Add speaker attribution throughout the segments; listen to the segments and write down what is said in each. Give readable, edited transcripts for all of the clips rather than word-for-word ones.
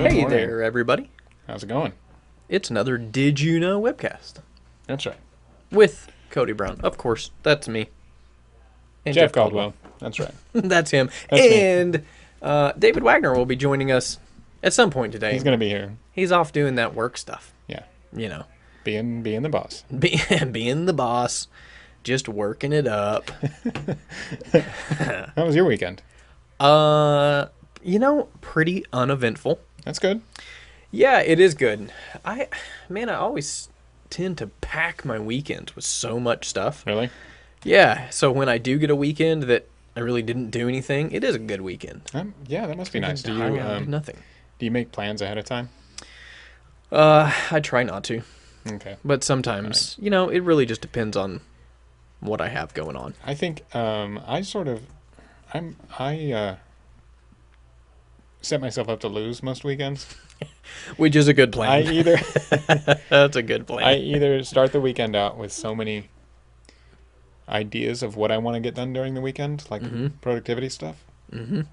Speaker 1: Hey
Speaker 2: morning.
Speaker 1: there, everybody.
Speaker 2: How's it going?
Speaker 1: It's another Did You Know webcast
Speaker 2: That's right.
Speaker 1: with Cody Brown. Of course, that's me. And
Speaker 2: Jeff Caldwell. That's right.
Speaker 1: That's him.
Speaker 2: That's me.
Speaker 1: And David Wagner will be joining us at some point today.
Speaker 2: He's going to be here.
Speaker 1: He's off doing that work stuff.
Speaker 2: Yeah.
Speaker 1: You know,
Speaker 2: Being the boss.
Speaker 1: being the boss, just working it up.
Speaker 2: How was your weekend?
Speaker 1: Pretty uneventful.
Speaker 2: That's good.
Speaker 1: Yeah, it is good. I always tend to pack my weekends with so much stuff.
Speaker 2: Really?
Speaker 1: Yeah, so when I do get a weekend that I really didn't do anything, it is a good weekend.
Speaker 2: Yeah, that must be nice. Do you
Speaker 1: do nothing?
Speaker 2: do you make plans ahead of time?
Speaker 1: I try not to,
Speaker 2: Okay.
Speaker 1: but sometimes, it really just depends on what I have going on.
Speaker 2: I think I set myself up to lose most weekends.
Speaker 1: Which is a good plan. That's a good plan.
Speaker 2: I either start the weekend out with so many ideas of what I want to get done during the weekend, like productivity stuff, and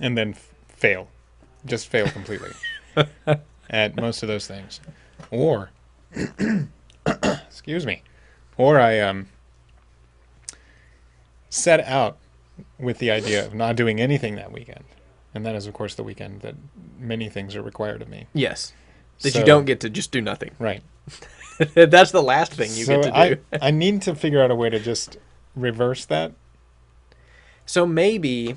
Speaker 2: then fail. Just fail completely at most of those things. Or, excuse me, or I set out with the idea of not doing anything that weekend. And that is, of course, the weekend that many things are required of me.
Speaker 1: Yes. That
Speaker 2: So-
Speaker 1: you don't get to just do nothing.
Speaker 2: Right.
Speaker 1: That's the last thing you get to do.
Speaker 2: I need to figure out a way to just reverse that.
Speaker 1: So maybe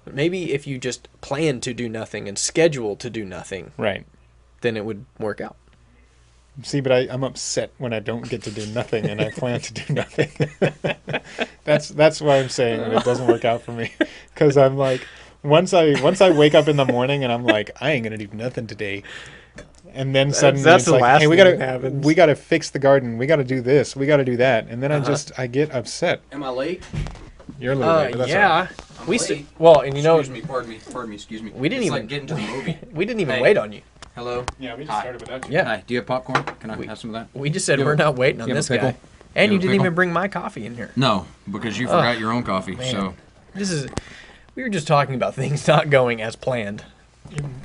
Speaker 1: if you just plan to do nothing and schedule to do nothing,
Speaker 2: Right.
Speaker 1: then it would work out.
Speaker 2: See, but I'm upset when I don't get to do nothing and I plan to do nothing. That's why I'm saying that it doesn't work out for me. Because I'm like, once I wake up in the morning and I'm like, I ain't gonna do nothing today. And then suddenly
Speaker 1: that's
Speaker 2: it's
Speaker 1: the
Speaker 2: like,
Speaker 1: last
Speaker 2: hey,
Speaker 1: thing that happens.
Speaker 2: we gotta fix the garden. We gotta do this. We gotta do that. And then I get upset.
Speaker 3: Am I late?
Speaker 2: You're a little late, but that's all
Speaker 1: yeah.
Speaker 3: I'm
Speaker 1: We
Speaker 3: late.
Speaker 1: excuse
Speaker 3: me, pardon me, excuse me.
Speaker 1: We didn't
Speaker 3: It's
Speaker 1: even
Speaker 3: like getting to the movie.
Speaker 1: we didn't even
Speaker 3: Hey.
Speaker 1: wait on you.
Speaker 3: Hello.
Speaker 2: Yeah, we just
Speaker 3: Hi.
Speaker 2: started without you.
Speaker 1: Yeah.
Speaker 3: Hi. Do you have popcorn? Can I have some of that?
Speaker 1: We just said
Speaker 3: You
Speaker 1: we're
Speaker 3: have a-
Speaker 1: not waiting on
Speaker 3: you have a
Speaker 1: this guy.
Speaker 3: pickle?
Speaker 1: And
Speaker 3: You
Speaker 1: you
Speaker 3: have a
Speaker 1: didn't
Speaker 3: pickle?
Speaker 1: even bring my coffee in here.
Speaker 3: No, because you forgot your own coffee.
Speaker 1: man.
Speaker 3: So
Speaker 1: We were just talking about things not going as planned.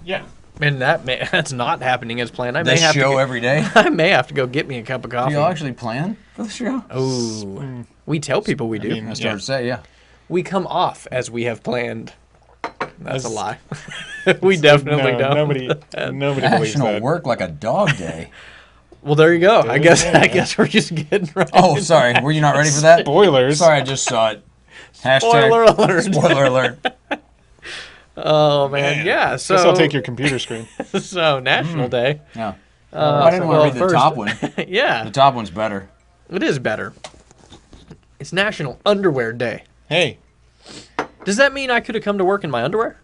Speaker 2: Yeah.
Speaker 1: And that's not happening as planned. I may
Speaker 3: this
Speaker 1: have
Speaker 3: show
Speaker 1: to
Speaker 3: every day.
Speaker 1: I may have to go get me a cup of
Speaker 3: Do
Speaker 1: coffee.
Speaker 3: you all actually plan for the show?
Speaker 1: Oh, we tell people we do.
Speaker 2: mean,
Speaker 3: I started to say, yeah.
Speaker 1: We come off as we have planned. That's a lie. We definitely
Speaker 2: No,
Speaker 1: don't.
Speaker 2: nobody believes
Speaker 3: National
Speaker 2: that.
Speaker 3: Work Like a Dog Day.
Speaker 1: Well, there you go. I
Speaker 2: There you
Speaker 1: guess
Speaker 2: go.
Speaker 1: we're just getting right.
Speaker 3: Oh, sorry. Were you not ready for that?
Speaker 2: Spoilers.
Speaker 3: Sorry, I just saw it. Hashtag
Speaker 1: Spoiler alert.
Speaker 3: Spoiler alert.
Speaker 1: Oh man, yeah.
Speaker 2: Guess
Speaker 1: So
Speaker 2: I'll take your computer screen.
Speaker 1: so National Day.
Speaker 3: Yeah. I didn't want to read the
Speaker 1: first-
Speaker 3: top one.
Speaker 1: Yeah,
Speaker 3: The top one's better.
Speaker 1: it is better. It's National Underwear Day.
Speaker 2: Hey,
Speaker 1: Does that mean I could have come to work in my underwear?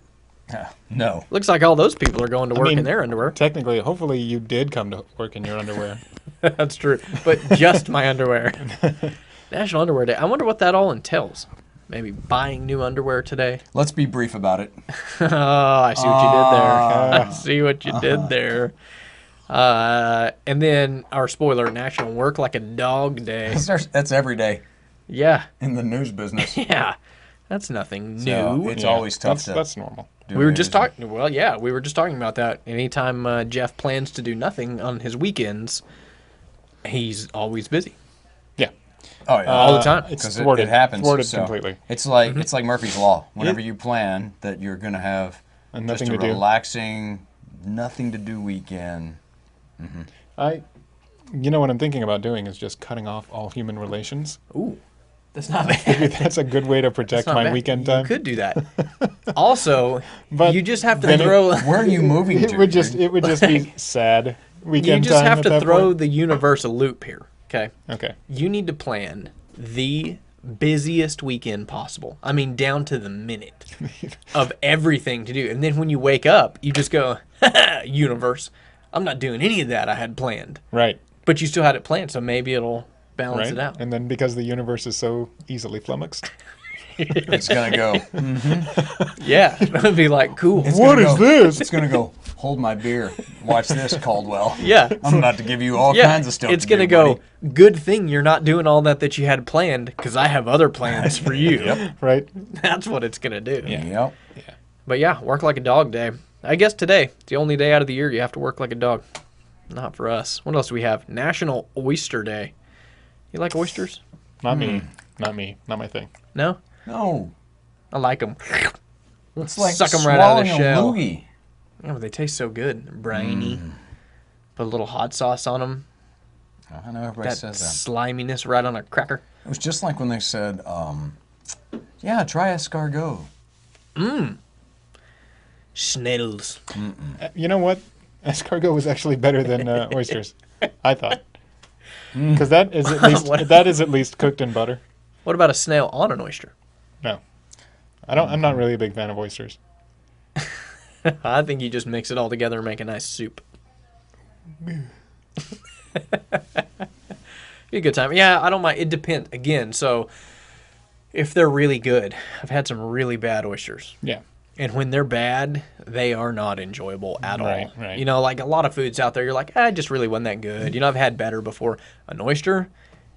Speaker 3: No.
Speaker 1: Looks like all those people are going to work
Speaker 2: mean-
Speaker 1: in their underwear.
Speaker 2: technically, hopefully you did come to work in your underwear.
Speaker 1: That's true, but just my underwear. National Underwear Day. I wonder what that all entails. Maybe buying new underwear today.
Speaker 3: Let's be brief about it.
Speaker 1: Oh, I see what you did there. I see what you did there. And then our spoiler, National Work Like a Dog Day.
Speaker 3: That's every day
Speaker 1: Yeah,
Speaker 3: in the news business.
Speaker 1: yeah. That's nothing
Speaker 3: So
Speaker 1: new.
Speaker 3: it's
Speaker 2: Yeah,
Speaker 3: always tough
Speaker 2: That's normal.
Speaker 3: do
Speaker 1: We were
Speaker 3: it.
Speaker 1: just talking. Well, yeah, we were just talking about that. Anytime Jeff plans to do nothing on his weekends, he's always busy
Speaker 2: Yeah.
Speaker 3: Oh yeah.
Speaker 1: all the time.
Speaker 2: It's
Speaker 3: 'Cause
Speaker 2: thwarted.
Speaker 3: it happens.
Speaker 2: Thwarted
Speaker 3: so
Speaker 2: completely.
Speaker 3: It's like Murphy's Law. Whenever you plan that you're gonna have
Speaker 2: And
Speaker 3: just
Speaker 2: nothing
Speaker 3: a
Speaker 2: to do.
Speaker 3: relaxing, nothing to do weekend.
Speaker 2: You know what I'm thinking about doing is just cutting off all human relations.
Speaker 1: Ooh, that's not
Speaker 2: Maybe
Speaker 1: bad.
Speaker 2: that's a good way to
Speaker 1: That's
Speaker 2: protect
Speaker 1: not
Speaker 2: my
Speaker 1: bad.
Speaker 2: weekend
Speaker 1: You
Speaker 2: time.
Speaker 1: could do that. Also,
Speaker 2: But
Speaker 1: you just have to
Speaker 2: then
Speaker 1: throw.
Speaker 3: Where are you moving to?
Speaker 2: It would just
Speaker 3: dude?
Speaker 2: be sad
Speaker 1: You
Speaker 2: weekend
Speaker 1: just
Speaker 2: time
Speaker 1: have
Speaker 2: at
Speaker 1: to
Speaker 2: that
Speaker 1: throw
Speaker 2: point.
Speaker 1: the universe a loop here. Okay.
Speaker 2: Okay.
Speaker 1: You need to plan the busiest weekend possible. I mean, down to the minute of everything to do. And then when you wake up, you just go, universe, I'm not doing any of that I had planned.
Speaker 2: Right.
Speaker 1: But you still had it planned, so maybe it'll balance
Speaker 2: Right.
Speaker 1: it out.
Speaker 2: And then because the universe is so easily flummoxed.
Speaker 3: It's gonna go.
Speaker 1: Yeah. It'll be like, cool.
Speaker 3: It's
Speaker 2: What
Speaker 3: gonna
Speaker 2: is
Speaker 3: go-
Speaker 2: this?
Speaker 3: It's gonna go. Hold my beer. Watch this, Caldwell.
Speaker 1: Yeah.
Speaker 3: I'm about to give you all
Speaker 1: Yeah,
Speaker 3: kinds of stuff.
Speaker 1: it's
Speaker 3: to
Speaker 1: gonna
Speaker 3: do,
Speaker 1: go.
Speaker 3: buddy.
Speaker 1: Good thing you're not doing all that you had planned, because I have other plans for you.
Speaker 2: Right.
Speaker 1: That's what it's gonna do.
Speaker 3: Yep.
Speaker 1: But yeah, work like a dog day. I guess today, it's the only day out of the year you have to work like a dog. Not for us. What else do we have? National Oyster Day. You like oysters?
Speaker 2: Not me. Not me. Not my thing.
Speaker 1: No?
Speaker 3: No.
Speaker 1: I like them.
Speaker 3: It's like
Speaker 1: Suck 'em right out of the
Speaker 3: swallowing a
Speaker 1: shell.
Speaker 3: loogie.
Speaker 1: Yeah, but they taste so good. They're briny. Put a little hot sauce on them.
Speaker 3: I know everybody
Speaker 1: That
Speaker 3: says that.
Speaker 1: sliminess right on a cracker.
Speaker 3: It was just like when they said, yeah, try escargot.
Speaker 1: Schnitz.
Speaker 2: You know what? Escargot was actually better than oysters. I thought. Because that is at least cooked in butter.
Speaker 1: What about a snail on an oyster?
Speaker 2: No. I'm not really a big fan of oysters.
Speaker 1: I think you just mix it all together and make a nice soup. Be a good time. Yeah, I don't mind. It depends. Again, so if they're really good, I've had some really bad oysters.
Speaker 2: Yeah.
Speaker 1: And when they're bad, they are not enjoyable at all.
Speaker 2: Right.
Speaker 1: You know, like a lot of foods out there, you're like, it just really wasn't that good. You know, I've had better before. An oyster,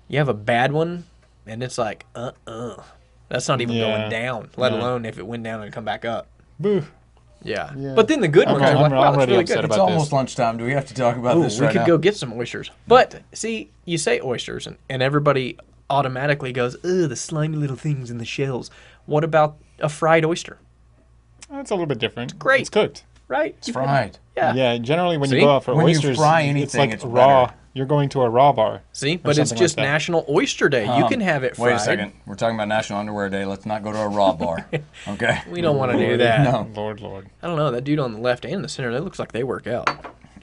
Speaker 1: you have a bad one, and it's like, that's not even going down, let alone if it went down and come back up.
Speaker 2: Boo.
Speaker 1: Yeah.
Speaker 2: Yeah.
Speaker 1: But then the good ones
Speaker 2: Okay,
Speaker 1: are like,
Speaker 2: I'm
Speaker 1: wow, that's
Speaker 2: already
Speaker 1: really
Speaker 2: upset
Speaker 1: good.
Speaker 3: It's
Speaker 2: about
Speaker 3: almost
Speaker 2: this.
Speaker 3: lunchtime. Do we have to talk about
Speaker 1: Ooh,
Speaker 3: this
Speaker 1: we
Speaker 3: right
Speaker 1: could
Speaker 3: now?
Speaker 1: go get some oysters. But, see, you say oysters, and everybody automatically goes, the slimy little things in the shells. What about a fried oyster?
Speaker 2: It's a little bit different.
Speaker 1: great.
Speaker 2: It's cooked.
Speaker 1: Right?
Speaker 3: It's fried.
Speaker 1: Yeah.
Speaker 2: Yeah, generally when
Speaker 1: See?
Speaker 2: you go out for
Speaker 3: When you
Speaker 2: oysters,
Speaker 3: fry
Speaker 2: it's
Speaker 3: anything,
Speaker 2: like
Speaker 3: it's
Speaker 2: raw.
Speaker 3: better.
Speaker 2: You're going to a raw bar.
Speaker 1: See? But it's
Speaker 2: something
Speaker 1: just
Speaker 2: like that.
Speaker 1: National Oyster Day. You can have it fried.
Speaker 3: Wait a second. We're talking about National Underwear Day. Let's not go to a raw bar. Okay?
Speaker 1: We don't want to do that.
Speaker 3: No.
Speaker 2: Lord.
Speaker 1: I don't know. That dude on the left and the center, that looks like they work out.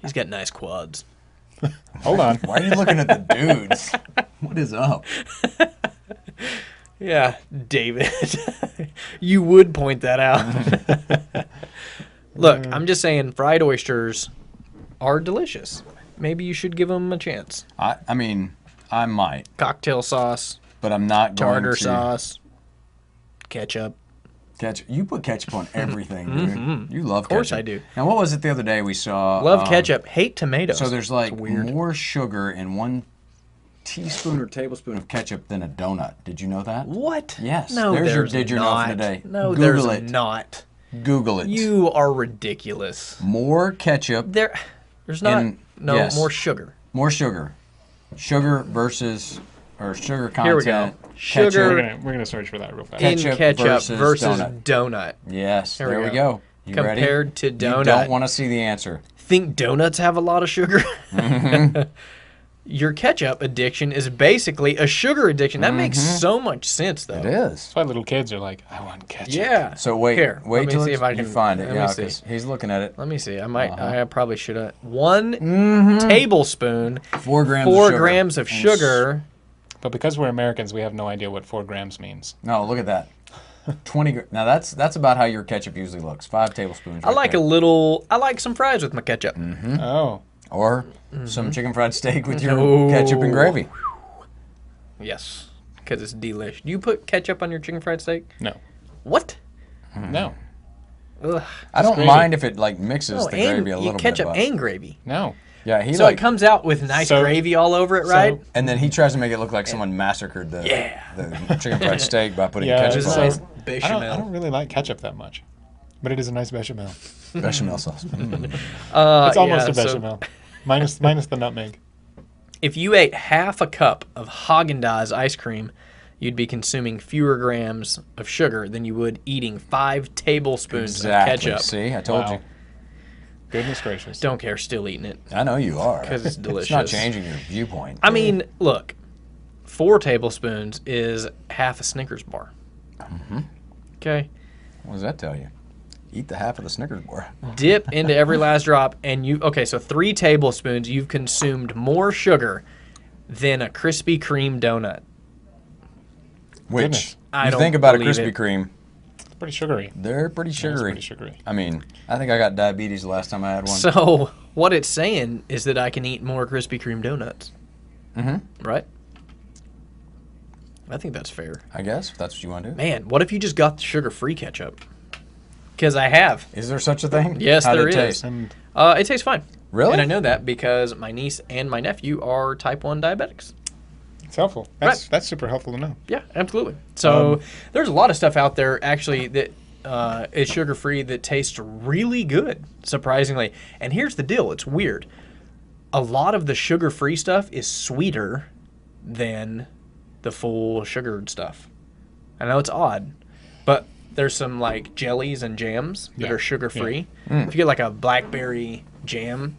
Speaker 1: He's got nice quads.
Speaker 2: Hold on.
Speaker 3: Why are you looking at the dudes? What is up?
Speaker 1: Yeah, David. You would point that out. Look, I'm just saying fried oysters are delicious. Maybe you should give them a chance.
Speaker 3: I mean, I might,
Speaker 1: Cocktail sauce,
Speaker 3: but I'm not going
Speaker 1: tartar
Speaker 3: to.
Speaker 1: sauce, ketchup.
Speaker 3: Ketchup. You put ketchup on everything, dude. You love ketchup. Of
Speaker 1: course I do.
Speaker 3: Now, what was it the other day we saw?
Speaker 1: Love ketchup. Hate tomatoes.
Speaker 3: So there's like
Speaker 1: It's weird.
Speaker 3: more sugar in 1 teaspoon or tablespoon of ketchup than a donut. Did you know that?
Speaker 1: What?
Speaker 3: Yes.
Speaker 1: No,
Speaker 3: There's your
Speaker 1: there's
Speaker 3: Did You Know
Speaker 1: not.
Speaker 3: for today.
Speaker 1: No,
Speaker 3: Google
Speaker 1: there's
Speaker 3: it.
Speaker 1: not.
Speaker 3: Google it.
Speaker 1: You are ridiculous.
Speaker 3: More ketchup.
Speaker 1: There's not.
Speaker 3: yes.
Speaker 1: More sugar.
Speaker 3: More sugar. Sugar versus, or sugar content.
Speaker 1: Here we go.
Speaker 3: Ketchup.
Speaker 1: Sugar
Speaker 2: We're gonna search for that real fast.
Speaker 1: in
Speaker 3: Ketchup
Speaker 1: ketchup
Speaker 3: versus
Speaker 1: donut.
Speaker 3: Yes,
Speaker 1: There we
Speaker 3: there we
Speaker 1: go.
Speaker 3: go. You ready?
Speaker 1: Compared to
Speaker 3: You
Speaker 1: donut.
Speaker 3: don't want to see the answer.
Speaker 1: Think donuts have a lot of sugar? Your ketchup addiction is basically a sugar addiction. That makes so much sense, though.
Speaker 3: It is.
Speaker 2: That's why little kids are like, I want ketchup.
Speaker 1: Yeah.
Speaker 3: So wait,
Speaker 1: Here,
Speaker 3: wait
Speaker 1: let me
Speaker 3: till
Speaker 1: see if I can
Speaker 3: you find it.
Speaker 1: Let
Speaker 3: Yeah,
Speaker 1: me see.
Speaker 3: 'cause he's looking at it.
Speaker 1: Let me see. I probably should have. 1 tablespoon,
Speaker 3: 4 grams.
Speaker 1: 4
Speaker 3: of sugar.
Speaker 1: grams of sugar.
Speaker 2: But because we're Americans, we have no idea what 4 grams means.
Speaker 3: No, look at that. 20. Now that's about how your ketchup usually looks. 5 tablespoons.
Speaker 1: I
Speaker 3: right
Speaker 1: like
Speaker 3: there.
Speaker 1: I like some fries with my ketchup.
Speaker 2: Oh.
Speaker 3: Or some chicken fried steak with your
Speaker 1: Oh.
Speaker 3: ketchup and gravy.
Speaker 1: Yes, because it's delish. Do you put ketchup on your chicken fried steak?
Speaker 2: No.
Speaker 1: What?
Speaker 2: No.
Speaker 1: Ugh.
Speaker 3: I don't
Speaker 2: gravy.
Speaker 3: mind if it like mixes
Speaker 1: No,
Speaker 3: the gravy a little
Speaker 1: ketchup
Speaker 3: bit.
Speaker 1: and gravy.
Speaker 2: No.
Speaker 3: Yeah, he
Speaker 1: So
Speaker 3: like,
Speaker 1: it comes out with nice
Speaker 2: So-
Speaker 1: gravy all over it, right?
Speaker 3: and then he tries to make it look like someone massacred the chicken fried steak by putting
Speaker 2: Yeah,
Speaker 3: ketchup
Speaker 1: Just
Speaker 3: on
Speaker 1: nice
Speaker 3: it.
Speaker 2: I
Speaker 1: bechamel.
Speaker 2: don't really like ketchup that much. But it is a nice bechamel.
Speaker 3: Bechamel sauce.
Speaker 2: It's almost a
Speaker 1: so
Speaker 2: bechamel. Minus the nutmeg.
Speaker 1: if you ate half a cup of Haagen-Dazs ice cream, you'd be consuming fewer grams of sugar than you would eating 5 tablespoons
Speaker 3: Exactly.
Speaker 1: of ketchup.
Speaker 3: See, I told
Speaker 2: Wow.
Speaker 3: you.
Speaker 2: Goodness gracious.
Speaker 1: Don't care, still eating it.
Speaker 3: I know you are.
Speaker 1: 'Cause it's
Speaker 3: It's not
Speaker 1: delicious.
Speaker 3: changing your viewpoint.
Speaker 1: I mean, look, 4 tablespoons is half a Snickers bar. Okay?
Speaker 3: What does that tell you? Eat the half of the Snickers bar.
Speaker 1: Dip into every last drop, and so 3 tablespoons, you've consumed more sugar than a Krispy Kreme donut.
Speaker 3: Which,
Speaker 2: Goodness.
Speaker 1: I
Speaker 3: you
Speaker 1: don't
Speaker 3: think about a
Speaker 1: believe
Speaker 3: Krispy
Speaker 1: it.
Speaker 3: Kreme,
Speaker 2: It's pretty sugary.
Speaker 3: they're pretty
Speaker 2: Yeah, it's
Speaker 3: sugary.
Speaker 2: pretty sugary.
Speaker 3: I mean, I think I got diabetes the last time I had one.
Speaker 1: So what it's saying is that I can eat more Krispy Kreme donuts. Right? I think that's fair.
Speaker 3: I guess, if that's what you want to do.
Speaker 1: Man, what if you just got the sugar-free ketchup? Because I have.
Speaker 3: Is there such a thing?
Speaker 1: Yes,
Speaker 3: How'd
Speaker 1: there
Speaker 3: it
Speaker 1: is.
Speaker 3: taste?
Speaker 2: And
Speaker 1: It tastes fine.
Speaker 3: Really?
Speaker 1: And I know that because my niece and my nephew are type 1 diabetics.
Speaker 2: it's helpful. That's super helpful to know.
Speaker 1: Yeah, absolutely. So there's a lot of stuff out there actually that is sugar-free that tastes really good, surprisingly. And here's the deal. It's weird. A lot of the sugar-free stuff is sweeter than the full sugared stuff. I know it's odd, but there's some like jellies and jams that are sugar-free. If you get like a blackberry jam.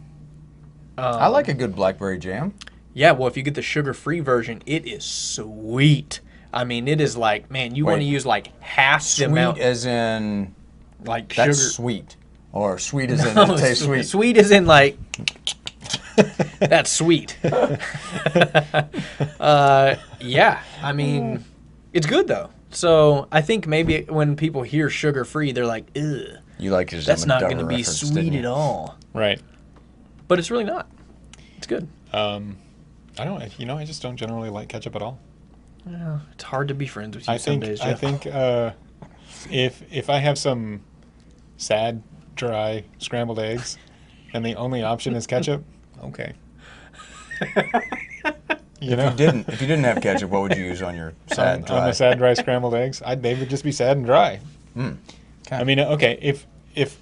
Speaker 3: I like a good blackberry jam.
Speaker 1: Yeah, well, if you get the sugar-free version, it is sweet. I mean, it is like, man, you want to use like half the amount.
Speaker 3: Sweet as in,
Speaker 1: like
Speaker 3: that's
Speaker 1: sugar.
Speaker 3: Sweet. Or sweet as in it tastes sweet.
Speaker 1: Sweet as in like, that's sweet. Yeah, I mean, it's good though. So I think maybe when people hear sugar-free, they're like, ugh.
Speaker 3: You like his
Speaker 1: That's not
Speaker 3: going
Speaker 1: to be sweet at all.
Speaker 2: Right.
Speaker 1: But it's really not. It's good.
Speaker 2: I don't. You know, I just don't generally like ketchup at all.
Speaker 1: Yeah, it's hard to be friends with you
Speaker 2: I think.
Speaker 1: some days,
Speaker 2: I
Speaker 1: Jeff.
Speaker 2: think if I have some sad, dry scrambled eggs, and the only option is ketchup, okay. You know,
Speaker 3: If you didn't have ketchup, what would you use on your sad dry?
Speaker 2: on the sad, dry scrambled eggs, they would just be sad and dry.
Speaker 3: Okay.
Speaker 2: I mean, okay, if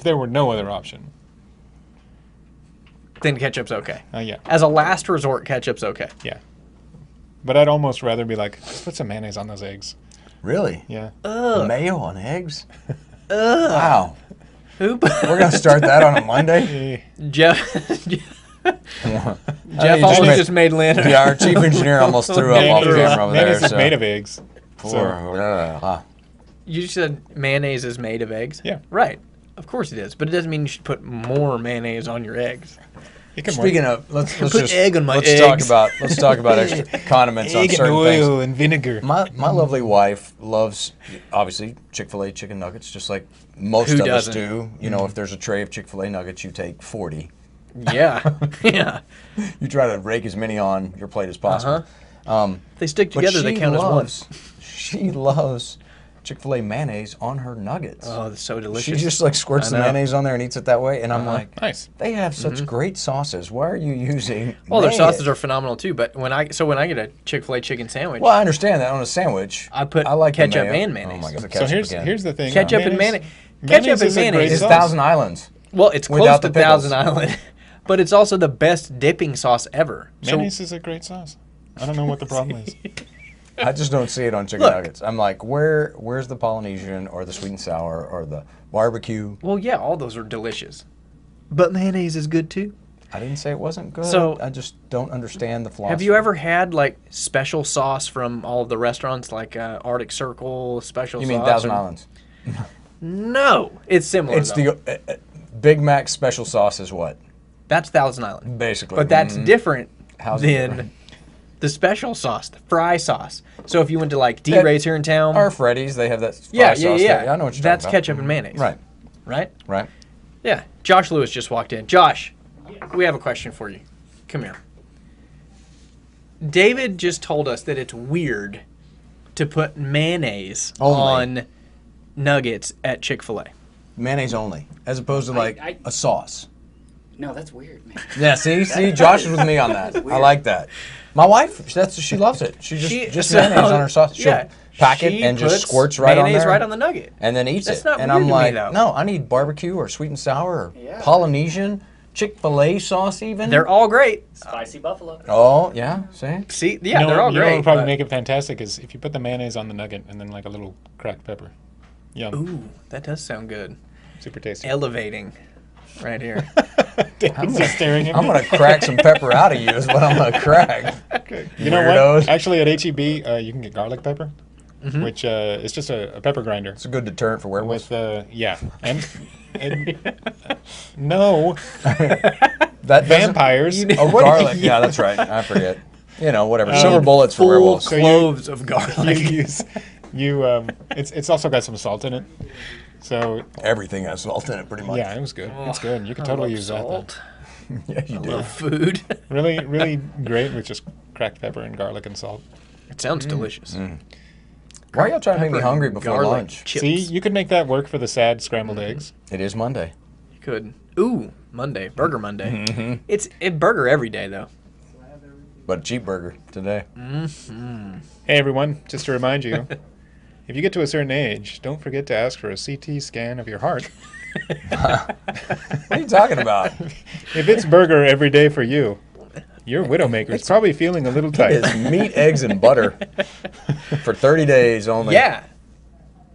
Speaker 2: there were no other option,
Speaker 1: Then ketchup's okay.
Speaker 2: yeah,
Speaker 1: As a last resort, ketchup's okay.
Speaker 2: yeah. But I'd almost rather be like, let's put some mayonnaise on those eggs.
Speaker 3: Really?
Speaker 2: Yeah.
Speaker 3: Mayo on eggs? Wow.
Speaker 1: Who?
Speaker 3: We're going to start that on a Monday?
Speaker 1: Jeff. Jeff
Speaker 3: just
Speaker 1: almost
Speaker 3: made-
Speaker 1: just made Lynn.
Speaker 3: Yeah, our chief engineer almost threw up off camera over there.
Speaker 2: Mayonnaise is
Speaker 3: So.
Speaker 2: made of eggs.
Speaker 3: Poor,
Speaker 1: You said mayonnaise is made of eggs?
Speaker 2: Yeah.
Speaker 1: Right. Of course it is, but it doesn't mean you should put more mayonnaise on your eggs.
Speaker 2: It can
Speaker 3: Speaking
Speaker 2: work.
Speaker 3: of, let's
Speaker 1: Put
Speaker 3: just
Speaker 1: egg on my
Speaker 3: let's
Speaker 1: eggs.
Speaker 3: talk about extra condiments on
Speaker 2: Egg and
Speaker 3: certain
Speaker 2: oil
Speaker 3: things.
Speaker 2: and vinegar.
Speaker 3: My lovely wife loves obviously Chick-fil-A chicken nuggets, just like most
Speaker 1: Who
Speaker 3: of us
Speaker 1: doesn't?
Speaker 3: do. You know, if there's a tray of Chick-fil-A nuggets, you take 40.
Speaker 1: Yeah. Yeah.
Speaker 3: You try to rake as many on your plate as possible.
Speaker 1: If they stick
Speaker 3: But
Speaker 1: together, they
Speaker 3: she
Speaker 1: count as one.
Speaker 3: loves, She loves Chick-fil-A mayonnaise on her nuggets.
Speaker 1: Oh, that's so delicious.
Speaker 3: She just like squirts
Speaker 1: I
Speaker 3: the
Speaker 1: know.
Speaker 3: mayonnaise on there and eats it that way, and I'm like,
Speaker 2: Nice.
Speaker 3: they have such great sauces. Why are you using?
Speaker 1: Well, their
Speaker 3: mayonnaise?
Speaker 1: sauces are phenomenal too. But when I get a Chick-fil-A chicken sandwich,
Speaker 3: Well, I understand that on a sandwich.
Speaker 1: I put
Speaker 3: like the
Speaker 1: ketchup
Speaker 3: mayo.
Speaker 1: and mayonnaise.
Speaker 3: Oh my god, the
Speaker 2: So
Speaker 3: ketchup
Speaker 2: here's the thing.
Speaker 1: Ketchup and mayonnaise.
Speaker 2: Mayonnaise
Speaker 1: Ketchup and
Speaker 2: is a great
Speaker 1: mayonnaise.
Speaker 3: It's
Speaker 2: sauce.
Speaker 3: Thousand Islands.
Speaker 1: well, it's close
Speaker 3: Without
Speaker 1: to
Speaker 3: the pickles.
Speaker 1: Thousand Island, but it's also the best dipping sauce ever.
Speaker 2: Mayonnaise is a great sauce. I don't know what the problem is.
Speaker 3: I just don't see it on chicken
Speaker 1: Look.
Speaker 3: nuggets. I'm like, where's the Polynesian or the sweet and sour or the barbecue?
Speaker 1: Well, yeah, all those are delicious. But mayonnaise is good too.
Speaker 3: I didn't say it wasn't good.
Speaker 1: So-
Speaker 3: I just don't understand the philosophy.
Speaker 1: Have you ever had like special sauce from all of the restaurants, like Arctic Circle special
Speaker 3: You
Speaker 1: sauce?
Speaker 3: mean Thousand
Speaker 1: or-
Speaker 3: Islands?
Speaker 1: No, it's similar.
Speaker 3: It's
Speaker 1: though.
Speaker 3: the Big Mac special sauce is what?
Speaker 1: That's Thousand Island,
Speaker 3: Basically.
Speaker 1: but that's different
Speaker 3: How's it
Speaker 1: than
Speaker 3: different?
Speaker 1: the special sauce, the fry sauce. So if you went to like D-Ray's here in town,
Speaker 3: Or Freddy's, they have that fry
Speaker 1: yeah,
Speaker 3: sauce
Speaker 1: yeah.
Speaker 3: there. I know what you're
Speaker 1: That's
Speaker 3: talking about.
Speaker 1: ketchup and mayonnaise,
Speaker 3: Right,
Speaker 1: Right?
Speaker 3: right.
Speaker 1: Yeah. Josh Lewis just walked in. Josh, we have a question for you. Come here. David just told us that it's weird to put mayonnaise
Speaker 3: Only.
Speaker 1: on nuggets at Chick-fil-A.
Speaker 3: Mayonnaise only, as opposed to like
Speaker 4: I-
Speaker 3: a sauce.
Speaker 4: No, that's weird, man.
Speaker 3: Yeah, see, Josh is with me on that. I like that. My wife, she loves it. She just mayonnaise on her sauce. She'll
Speaker 1: Yeah.
Speaker 3: pack it
Speaker 1: She
Speaker 3: and just
Speaker 1: puts
Speaker 3: squirts right on
Speaker 1: mayonnaise
Speaker 3: there.
Speaker 1: right on the nugget.
Speaker 3: and then eats
Speaker 1: That's
Speaker 3: it.
Speaker 1: not
Speaker 3: And
Speaker 1: weird
Speaker 3: I'm
Speaker 1: to me,
Speaker 3: like,
Speaker 1: though.
Speaker 3: no, I need barbecue or sweet and sour or
Speaker 4: Yeah.
Speaker 3: Polynesian, Chick-fil-A sauce even.
Speaker 1: They're all great.
Speaker 4: Spicy buffalo.
Speaker 3: Oh, yeah, see?
Speaker 1: See, yeah,
Speaker 2: You know
Speaker 1: they're
Speaker 2: what-
Speaker 1: all
Speaker 2: you know what
Speaker 1: great.
Speaker 2: would probably
Speaker 1: but-
Speaker 2: make it fantastic is if you put the mayonnaise on the nugget and then like a little cracked pepper. Yum.
Speaker 1: Ooh, that does sound good.
Speaker 2: Super tasty.
Speaker 1: Elevating, right here.
Speaker 2: David's just staring at
Speaker 3: I'm
Speaker 2: me.
Speaker 3: going to crack some pepper out of you is what I'm going to crack.
Speaker 2: You know
Speaker 3: Weirdos.
Speaker 2: what? Actually, at HEB, you can get garlic pepper, which is just a pepper grinder.
Speaker 3: It's a good deterrent for werewolves.
Speaker 2: With yeah, and no
Speaker 3: That doesn't-
Speaker 2: vampires.
Speaker 3: Oh, garlic. Yeah, that's right. I forget. You know, whatever. Silver bullets for
Speaker 1: Full
Speaker 3: werewolves.
Speaker 2: So you-
Speaker 1: cloves of
Speaker 2: you
Speaker 1: garlic.
Speaker 2: use it's also got some salt in it. So
Speaker 3: Everything has salt in it, pretty much.
Speaker 2: yeah, it was good. It's good. You could
Speaker 1: I
Speaker 2: totally
Speaker 1: love
Speaker 2: use that.
Speaker 1: salt.
Speaker 3: Yeah, you
Speaker 1: I
Speaker 3: do.
Speaker 1: love food.
Speaker 2: Really, really great with just cracked pepper and garlic and salt.
Speaker 1: It sounds delicious.
Speaker 3: Why are y'all trying to make me
Speaker 1: Pepper
Speaker 3: hungry
Speaker 1: and
Speaker 3: before
Speaker 1: garlic
Speaker 3: lunch?
Speaker 1: chips.
Speaker 2: See, you could make that work for the sad scrambled eggs.
Speaker 3: It is Monday.
Speaker 1: You could. Ooh, Monday, Burger Monday. It's a burger every day though.
Speaker 3: But a cheap burger today.
Speaker 2: Hey everyone, just to remind you, if you get to a certain age, don't forget to ask for a CT scan of your heart.
Speaker 3: What are you talking about?
Speaker 2: If it's burger every day for you, your Widowmaker's probably feeling a little tight.
Speaker 3: It is meat, eggs, and butter for 30 days only.
Speaker 1: Yeah.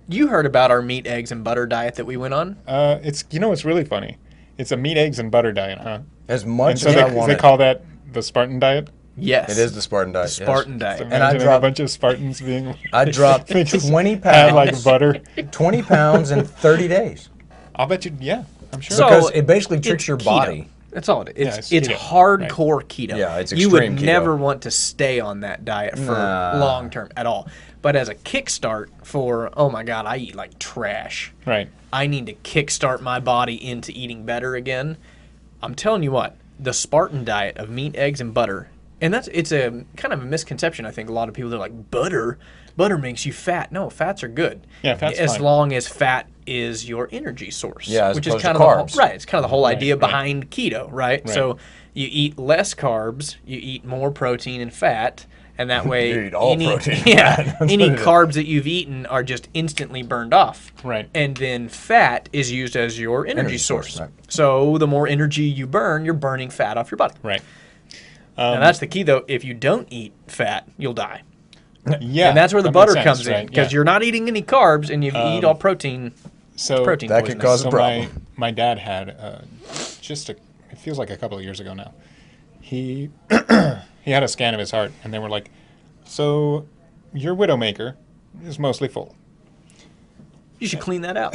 Speaker 1: You heard about our meat, eggs, and butter diet that we went on?
Speaker 2: It's it's really funny. It's a meat, eggs, and butter diet, huh?
Speaker 3: As
Speaker 2: And
Speaker 3: much
Speaker 2: so
Speaker 3: as I
Speaker 2: they
Speaker 3: want it.
Speaker 2: call that the Spartan Diet.
Speaker 1: Yes.
Speaker 3: It is the Spartan Diet.
Speaker 1: Spartan
Speaker 3: yes.
Speaker 1: diet.
Speaker 2: So
Speaker 3: And I
Speaker 2: imagine a
Speaker 3: dropped-
Speaker 2: bunch of Spartans being.
Speaker 3: I dropped
Speaker 2: They just
Speaker 3: 20
Speaker 2: Add
Speaker 3: pounds.
Speaker 2: like butter.
Speaker 3: 20 pounds in 30 days.
Speaker 2: I'll bet you. Yeah, I'm sure.
Speaker 1: So-
Speaker 3: Because it basically tricks
Speaker 1: It's
Speaker 3: your
Speaker 1: keto.
Speaker 3: body.
Speaker 1: That's all it is.
Speaker 2: Yeah,
Speaker 1: It's
Speaker 2: it's keto,
Speaker 1: hardcore keto.
Speaker 3: Yeah, it's
Speaker 1: You would
Speaker 3: extreme keto.
Speaker 1: never want to stay on that diet for long term at all. But as a kickstart for, oh my God, I eat like trash.
Speaker 2: Right.
Speaker 1: I need to kickstart my body into eating better again. I'm telling you what, the Spartan diet of meat, eggs, and butter, and it's a kind of a misconception. I think a lot of people, they're like, butter makes you fat. No, fats are good.
Speaker 2: Yeah, fat's
Speaker 1: as
Speaker 2: fine.
Speaker 1: long as fat is your energy source.
Speaker 3: Yeah, as
Speaker 1: which is
Speaker 3: opposed to
Speaker 1: kind of the whole,
Speaker 3: carbs.
Speaker 1: right. It's kind of the whole idea
Speaker 2: right.
Speaker 1: behind keto, right? So you eat less carbs, you eat more protein and fat, and that way
Speaker 3: You eat all protein and
Speaker 1: yeah,
Speaker 3: fat. That's
Speaker 1: any
Speaker 3: what it is.
Speaker 1: carbs that you've eaten are just instantly burned off.
Speaker 2: Right.
Speaker 1: And then fat is used as your energy
Speaker 3: source,
Speaker 1: source.
Speaker 3: right.
Speaker 1: So the more energy you burn, you're burning fat off your body.
Speaker 2: Right.
Speaker 1: Now that's the key though. If you don't eat fat, you'll die.
Speaker 2: Yeah.
Speaker 1: And that's where the
Speaker 2: that
Speaker 1: butter
Speaker 2: makes
Speaker 1: comes
Speaker 2: sense,
Speaker 1: in
Speaker 2: right,
Speaker 1: because
Speaker 2: yeah.
Speaker 1: you're not eating any carbs and you eat all protein.
Speaker 2: So
Speaker 1: protein
Speaker 3: that could
Speaker 1: poisonous.
Speaker 3: cause a
Speaker 2: So
Speaker 3: problem.
Speaker 2: my dad had it feels like a couple of years ago now. He he had a scan of his heart, and they were like, "So your Widowmaker is mostly full."
Speaker 1: You should clean that out.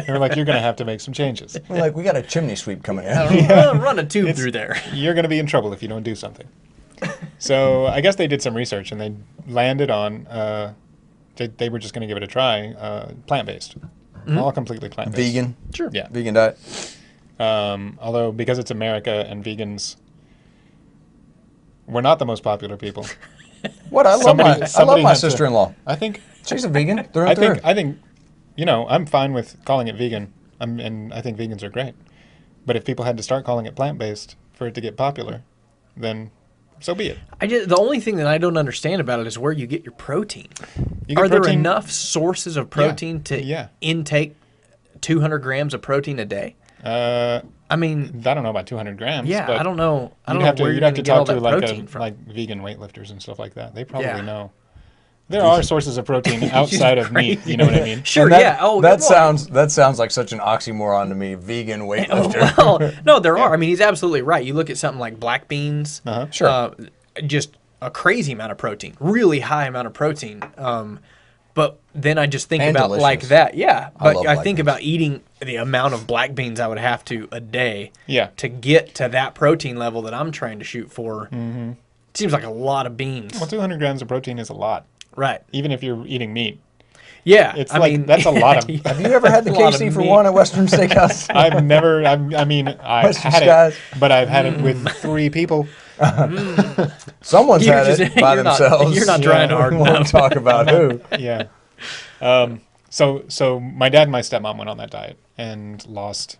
Speaker 2: They were like, "You're gonna have to make some changes.
Speaker 3: We're like, we got a chimney sweep coming in.
Speaker 1: Run a tube
Speaker 2: It's-
Speaker 1: through there.
Speaker 2: You're gonna be in trouble if you don't do something." So I guess they did some research, and they landed on they were just gonna give it a try, plant-based, all completely plant-based.
Speaker 3: Vegan.
Speaker 1: Sure.
Speaker 2: Yeah.
Speaker 3: Vegan diet.
Speaker 2: Although because it's America and vegans, we're not the most popular people.
Speaker 3: What? I love
Speaker 2: Somebody
Speaker 3: my
Speaker 2: had to-
Speaker 3: sister-in-law.
Speaker 2: I think
Speaker 3: She's a vegan through and through.
Speaker 2: I think, I'm fine with calling it vegan. And I think vegans are great. But if people had to start calling it plant-based for it to get popular, then so be it.
Speaker 1: The only thing that I don't understand about it is where you get your protein.
Speaker 2: You get
Speaker 1: Are there
Speaker 2: protein-
Speaker 1: enough sources of protein to
Speaker 2: yeah.
Speaker 1: intake 200 grams of protein a day? I mean,
Speaker 2: I don't know about 200 grams.
Speaker 1: yeah,
Speaker 2: but
Speaker 1: I don't know. I don't
Speaker 2: you'd
Speaker 1: know
Speaker 2: have to,
Speaker 1: where
Speaker 2: you'd
Speaker 1: you're
Speaker 2: have
Speaker 1: going
Speaker 2: to
Speaker 1: to get all
Speaker 2: talk to
Speaker 1: that protein from.
Speaker 2: like vegan weightlifters and stuff like that. They probably
Speaker 1: Yeah.
Speaker 2: know. There are sources of protein outside of meat. You know what I mean?
Speaker 1: Sure,
Speaker 3: And that-
Speaker 1: yeah. Oh,
Speaker 3: that
Speaker 1: well,
Speaker 3: sounds like such an oxymoron to me. Vegan weightlifter.
Speaker 1: Well, no, there are. I mean, he's absolutely right. You look at something like black beans.
Speaker 3: Sure.
Speaker 1: Just a crazy amount of protein, really high amount of protein. But then I just think
Speaker 3: And
Speaker 1: about
Speaker 3: delicious.
Speaker 1: like that. Yeah.
Speaker 3: I
Speaker 1: But
Speaker 3: love
Speaker 1: I
Speaker 3: black
Speaker 1: think
Speaker 3: beans.
Speaker 1: about eating the amount of black beans I would have to a day
Speaker 2: Yeah.
Speaker 1: to get to that protein level that I'm trying to shoot for. Mm-hmm. Seems like a lot of beans.
Speaker 2: Well, 200 grams of protein is a lot,
Speaker 1: Right.
Speaker 2: even if you're eating meat.
Speaker 1: Yeah.
Speaker 2: It's
Speaker 1: I
Speaker 2: like
Speaker 1: mean,
Speaker 2: that's a lot of.
Speaker 3: Have you ever had the
Speaker 1: A lot of
Speaker 3: KC for
Speaker 1: meat.
Speaker 3: one at Western Steakhouse?
Speaker 2: I've never. I mean, I've
Speaker 3: Western
Speaker 2: had
Speaker 3: Skies.
Speaker 2: it, but I've had it with 3 people.
Speaker 3: Someone's
Speaker 1: You're
Speaker 3: had
Speaker 1: just-
Speaker 3: it by
Speaker 1: you're not-
Speaker 3: themselves.
Speaker 1: you're not trying hard
Speaker 3: We won't
Speaker 1: enough.
Speaker 3: talk about who.
Speaker 2: Yeah. So my dad and my stepmom went on that diet and lost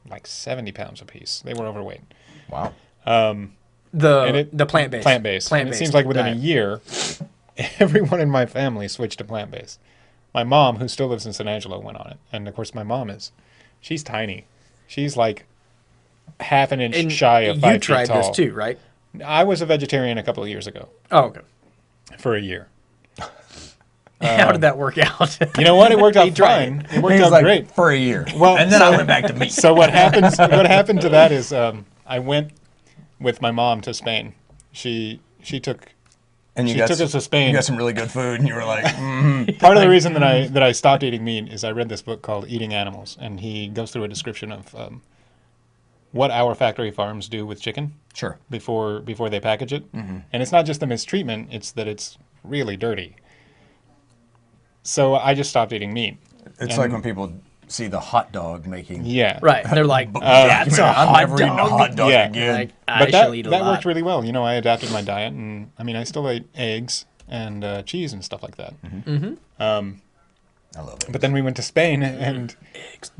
Speaker 2: like 70 pounds apiece. They were overweight.
Speaker 3: Wow.
Speaker 1: the plant-based.
Speaker 2: Plant-based. And it seems like within a year, everyone in my family switched to plant-based. My mom, who still lives in San Angelo, went on it. And of course, my mom she's tiny. She's like half an inch
Speaker 1: And
Speaker 2: shy of 5
Speaker 1: you
Speaker 2: feet
Speaker 1: tried
Speaker 2: tall.
Speaker 1: this too, right?
Speaker 2: I was a vegetarian a couple of years ago
Speaker 1: Oh, okay.
Speaker 2: for a year.
Speaker 1: How did that work out?
Speaker 2: You know what? It worked out
Speaker 1: He tried
Speaker 2: fine. It worked
Speaker 3: He's
Speaker 2: out
Speaker 3: like,
Speaker 2: great.
Speaker 3: for a year.
Speaker 2: Well,
Speaker 3: and then I went back to meat.
Speaker 2: So what happened to that is I went with my mom to Spain. She took
Speaker 3: And
Speaker 2: she took us to Spain.
Speaker 3: You got some really good food, and you were like,
Speaker 2: Part of the reason that I stopped eating meat is I read this book called Eating Animals, and he goes through a description of what our factory farms do with chicken
Speaker 3: sure.
Speaker 2: before they package it. And it's not just the mistreatment; it's that it's really dirty. So I just stopped eating meat.
Speaker 3: It's
Speaker 2: And-
Speaker 3: like when people see the hot dog making.
Speaker 2: Yeah.
Speaker 1: Right. They're like,
Speaker 3: That's a
Speaker 1: hot
Speaker 3: I'm never eating a
Speaker 1: dog.
Speaker 3: hot dog
Speaker 2: Yeah.
Speaker 3: again.
Speaker 1: Like, I
Speaker 2: But
Speaker 1: shall eat a
Speaker 2: that
Speaker 1: lot.
Speaker 2: worked really well. You know, I adapted my diet, and I mean, I still ate eggs and cheese and stuff like that.
Speaker 3: I love it.
Speaker 2: But then we went to Spain, and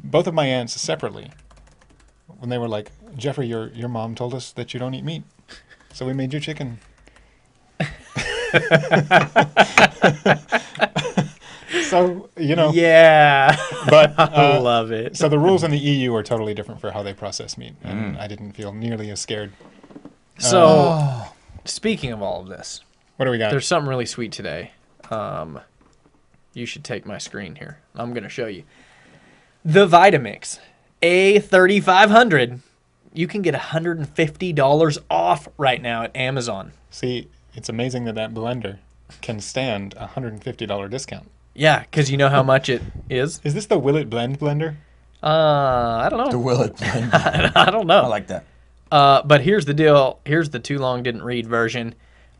Speaker 2: both of my aunts separately, when they were like, Jeffrey, your mom told us that you don't eat meat, so we made you chicken. So,
Speaker 1: Yeah.
Speaker 2: but
Speaker 1: I love it.
Speaker 2: so the rules in the EU are totally different for how they process meat, and I didn't feel nearly as scared.
Speaker 1: So, speaking of all of this,
Speaker 2: What do we got?
Speaker 1: there's something really sweet today. You should take my screen here. I'm going to show you. The Vitamix A3500. You can get $150 off right now at Amazon.
Speaker 2: See, it's amazing that blender can stand a $150 discount.
Speaker 1: Yeah, because you know how much it is?
Speaker 2: Is this the Will It Blend blender?
Speaker 1: I don't know.
Speaker 3: The Will It Blend.
Speaker 1: I don't know.
Speaker 3: I like that.
Speaker 1: But here's the deal. Here's the too long didn't read version.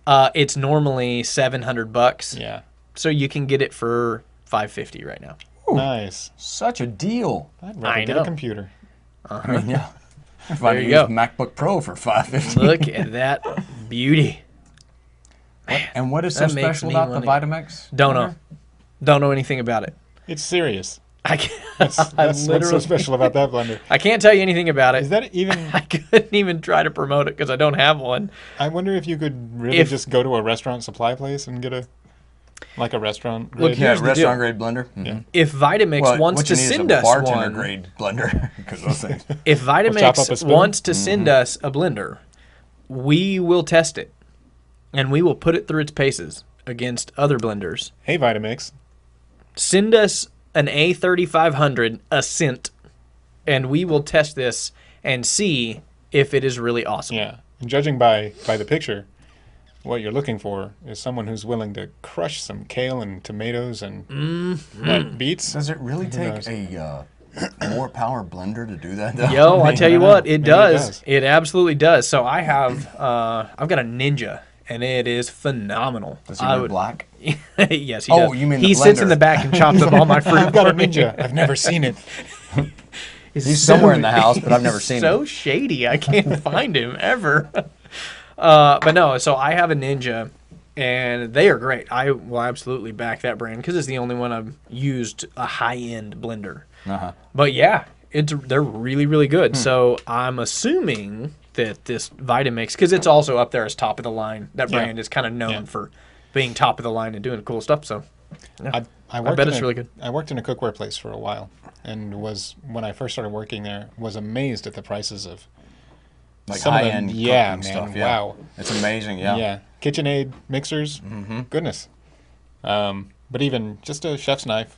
Speaker 1: It's normally $700.
Speaker 2: Yeah.
Speaker 1: So you can get it for $550 right now.
Speaker 2: Nice.
Speaker 3: Such a deal.
Speaker 2: I'd rather
Speaker 1: I
Speaker 2: get
Speaker 1: know.
Speaker 2: a computer.
Speaker 3: I mean, yeah. If I
Speaker 1: There
Speaker 3: could
Speaker 1: you
Speaker 3: use
Speaker 1: go.
Speaker 3: MacBook Pro for $550.
Speaker 1: Look at that beauty.
Speaker 3: And what is so
Speaker 1: That makes
Speaker 3: special
Speaker 1: me
Speaker 3: about the
Speaker 1: wanna-
Speaker 3: Vitamix?
Speaker 1: Don't know. Don't know anything about it.
Speaker 2: It's serious.
Speaker 1: I can't,
Speaker 2: That's what's so
Speaker 1: literally-
Speaker 2: special about that blender.
Speaker 1: I can't tell you anything about it.
Speaker 2: Is that even?
Speaker 1: I couldn't even try to promote it because I don't have one.
Speaker 2: I wonder if you could really
Speaker 1: If-
Speaker 2: just go to a restaurant supply place and get a restaurant
Speaker 1: Look,
Speaker 2: grade.
Speaker 1: here's the
Speaker 3: restaurant grade blender.
Speaker 2: Yeah.
Speaker 1: If Vitamix
Speaker 3: Well,
Speaker 1: wants
Speaker 3: what
Speaker 1: to
Speaker 3: you need is
Speaker 1: send
Speaker 3: a
Speaker 1: us
Speaker 3: bartender
Speaker 1: one,
Speaker 3: grade blender because those things.
Speaker 1: if
Speaker 2: chop up a
Speaker 1: Vitamix
Speaker 2: spoon?
Speaker 1: wants to send us a blender, we will test it, and we will put it through its paces against other blenders.
Speaker 2: Hey, Vitamix.
Speaker 1: Send us an A3500 Ascent, and we will test this and see if it is really awesome.
Speaker 2: Yeah. And judging by the picture, what you're looking for is someone who's willing to crush some kale and tomatoes and what, beets.
Speaker 3: Does it really take
Speaker 2: knows?
Speaker 3: a more power blender to do that? Though?
Speaker 1: Yo, I tell you
Speaker 2: I don't
Speaker 1: what,
Speaker 2: know.
Speaker 1: it
Speaker 2: Maybe it
Speaker 1: does.
Speaker 2: does.
Speaker 1: It absolutely does. So I have, I've got a Ninja, and it is phenomenal.
Speaker 3: Does he
Speaker 1: I
Speaker 3: wear
Speaker 1: would-
Speaker 3: black?
Speaker 1: Yes, he
Speaker 3: Oh,
Speaker 1: does.
Speaker 3: you mean the
Speaker 1: he sits in
Speaker 3: blender.
Speaker 1: the back and chops up all my fruit.
Speaker 2: I've got a
Speaker 1: for me.
Speaker 2: ninja. I've never seen it.
Speaker 3: He's somewhere in the house, but I've never seen
Speaker 1: So
Speaker 3: him.
Speaker 1: shady, I can't find him ever. But no, so I have a Ninja, and they are great. I will absolutely back that brand because it's the only one I've used a high-end blender.
Speaker 3: Uh-huh.
Speaker 1: But yeah, they're really, really good. So I'm assuming that this Vitamix, because it's also up there as top of the line. That
Speaker 2: Yeah.
Speaker 1: brand is kind of known
Speaker 2: Yeah.
Speaker 1: for being top of the line and doing cool stuff. So yeah.
Speaker 2: I
Speaker 1: bet it's really good.
Speaker 2: I worked in a cookware place for a while, and when I first started working there, was amazed at the prices of
Speaker 3: Like
Speaker 2: some of them-
Speaker 3: high-end
Speaker 2: yeah,
Speaker 3: cooking
Speaker 2: man,
Speaker 3: stuff. Yeah.
Speaker 2: wow.
Speaker 3: It's amazing, yeah.
Speaker 2: Yeah, KitchenAid mixers, goodness. But even just a chef's knife,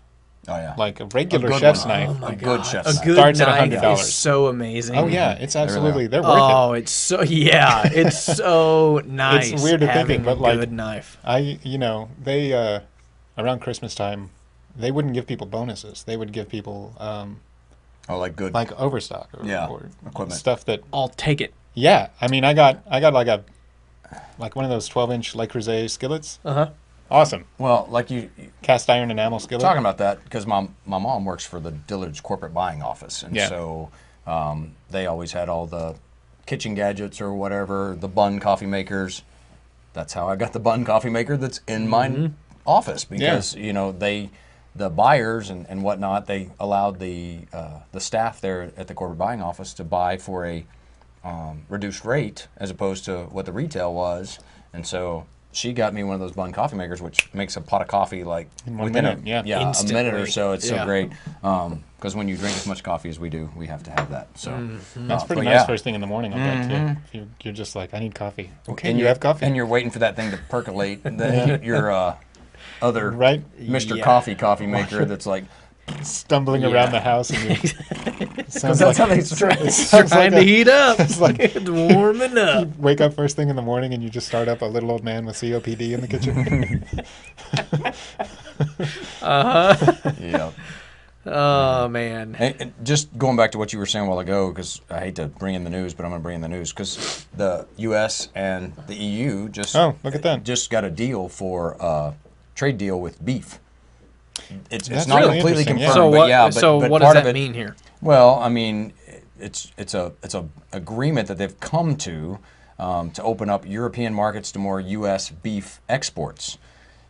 Speaker 3: Oh, yeah.
Speaker 2: like a regular
Speaker 3: good
Speaker 2: chef's
Speaker 3: one.
Speaker 2: knife.
Speaker 1: Oh my
Speaker 3: A good
Speaker 1: God.
Speaker 3: chef's
Speaker 1: A
Speaker 3: knife.
Speaker 1: good
Speaker 2: Starts at
Speaker 1: knife
Speaker 2: $100.
Speaker 1: is so amazing.
Speaker 2: Oh yeah, it's absolutely they're worth
Speaker 1: Oh,
Speaker 2: it.
Speaker 1: it's so it's so nice.
Speaker 2: It's weird to think
Speaker 1: having
Speaker 2: it, but,
Speaker 1: a
Speaker 2: like,
Speaker 1: good knife.
Speaker 2: They around Christmas time, they wouldn't give people bonuses. They would give people
Speaker 3: Oh, like good.
Speaker 2: like overstock or,
Speaker 3: Yeah,
Speaker 2: or
Speaker 3: equipment.
Speaker 2: stuff that.
Speaker 1: I'll take it.
Speaker 2: Yeah, I mean, I got like one of those 12-inch Le Creuset skillets. Awesome,
Speaker 3: well, like you
Speaker 2: cast iron enamel skillet.
Speaker 3: talking about that because my mom works for the Dillard's corporate buying office, and
Speaker 2: Yeah.
Speaker 3: so they always had all the kitchen gadgets or whatever, the bun coffee makers. That's how I got the bun coffee maker that's in my office because the buyers and whatnot, they allowed the staff there at the corporate buying office to buy for a reduced rate as opposed to what the retail was, and so she got me one of those bun coffee makers, which makes a pot of coffee like
Speaker 2: In 1
Speaker 3: within
Speaker 2: minute,
Speaker 3: a
Speaker 2: yeah.
Speaker 3: a
Speaker 1: Instantly.
Speaker 3: minute or so. It's
Speaker 1: Yeah.
Speaker 3: so great because when you drink as much coffee as we do, we have to have that. So
Speaker 2: That's pretty
Speaker 3: but
Speaker 2: nice
Speaker 3: yeah.
Speaker 2: first thing in the morning. I bet too. If you're just like, I need coffee. Okay,
Speaker 3: And
Speaker 2: you have coffee.
Speaker 3: and you're waiting for that thing to percolate. And then your other
Speaker 2: right,
Speaker 3: Mr.
Speaker 1: Yeah.
Speaker 3: Coffee maker that's like
Speaker 2: stumbling
Speaker 1: Yeah.
Speaker 2: around the house, and you sounds
Speaker 3: that's how
Speaker 2: like,
Speaker 3: they start.
Speaker 2: sounds
Speaker 1: Trying
Speaker 2: like
Speaker 1: to heat up.
Speaker 2: it's like-
Speaker 1: It's warming up.
Speaker 2: you wake up first thing in the morning and you just start up a little old man with COPD in the kitchen.
Speaker 3: Yeah.
Speaker 1: Oh man.
Speaker 3: And just going back to what you were saying a while ago, because I hate to bring in the news, but I'm going to bring in the news because the U.S. and the EU just
Speaker 2: Look at that.
Speaker 3: just got a deal for trade deal with beef. It's
Speaker 2: That's
Speaker 3: not
Speaker 2: really
Speaker 3: completely
Speaker 2: interesting, yeah.
Speaker 3: confirmed,
Speaker 1: So
Speaker 3: but
Speaker 1: what?
Speaker 3: yeah.
Speaker 1: So
Speaker 3: but
Speaker 1: what does
Speaker 3: part
Speaker 1: that
Speaker 3: of it,
Speaker 1: mean here?
Speaker 3: Well, I mean, it's a agreement that they've come to open up European markets to more U.S. beef exports.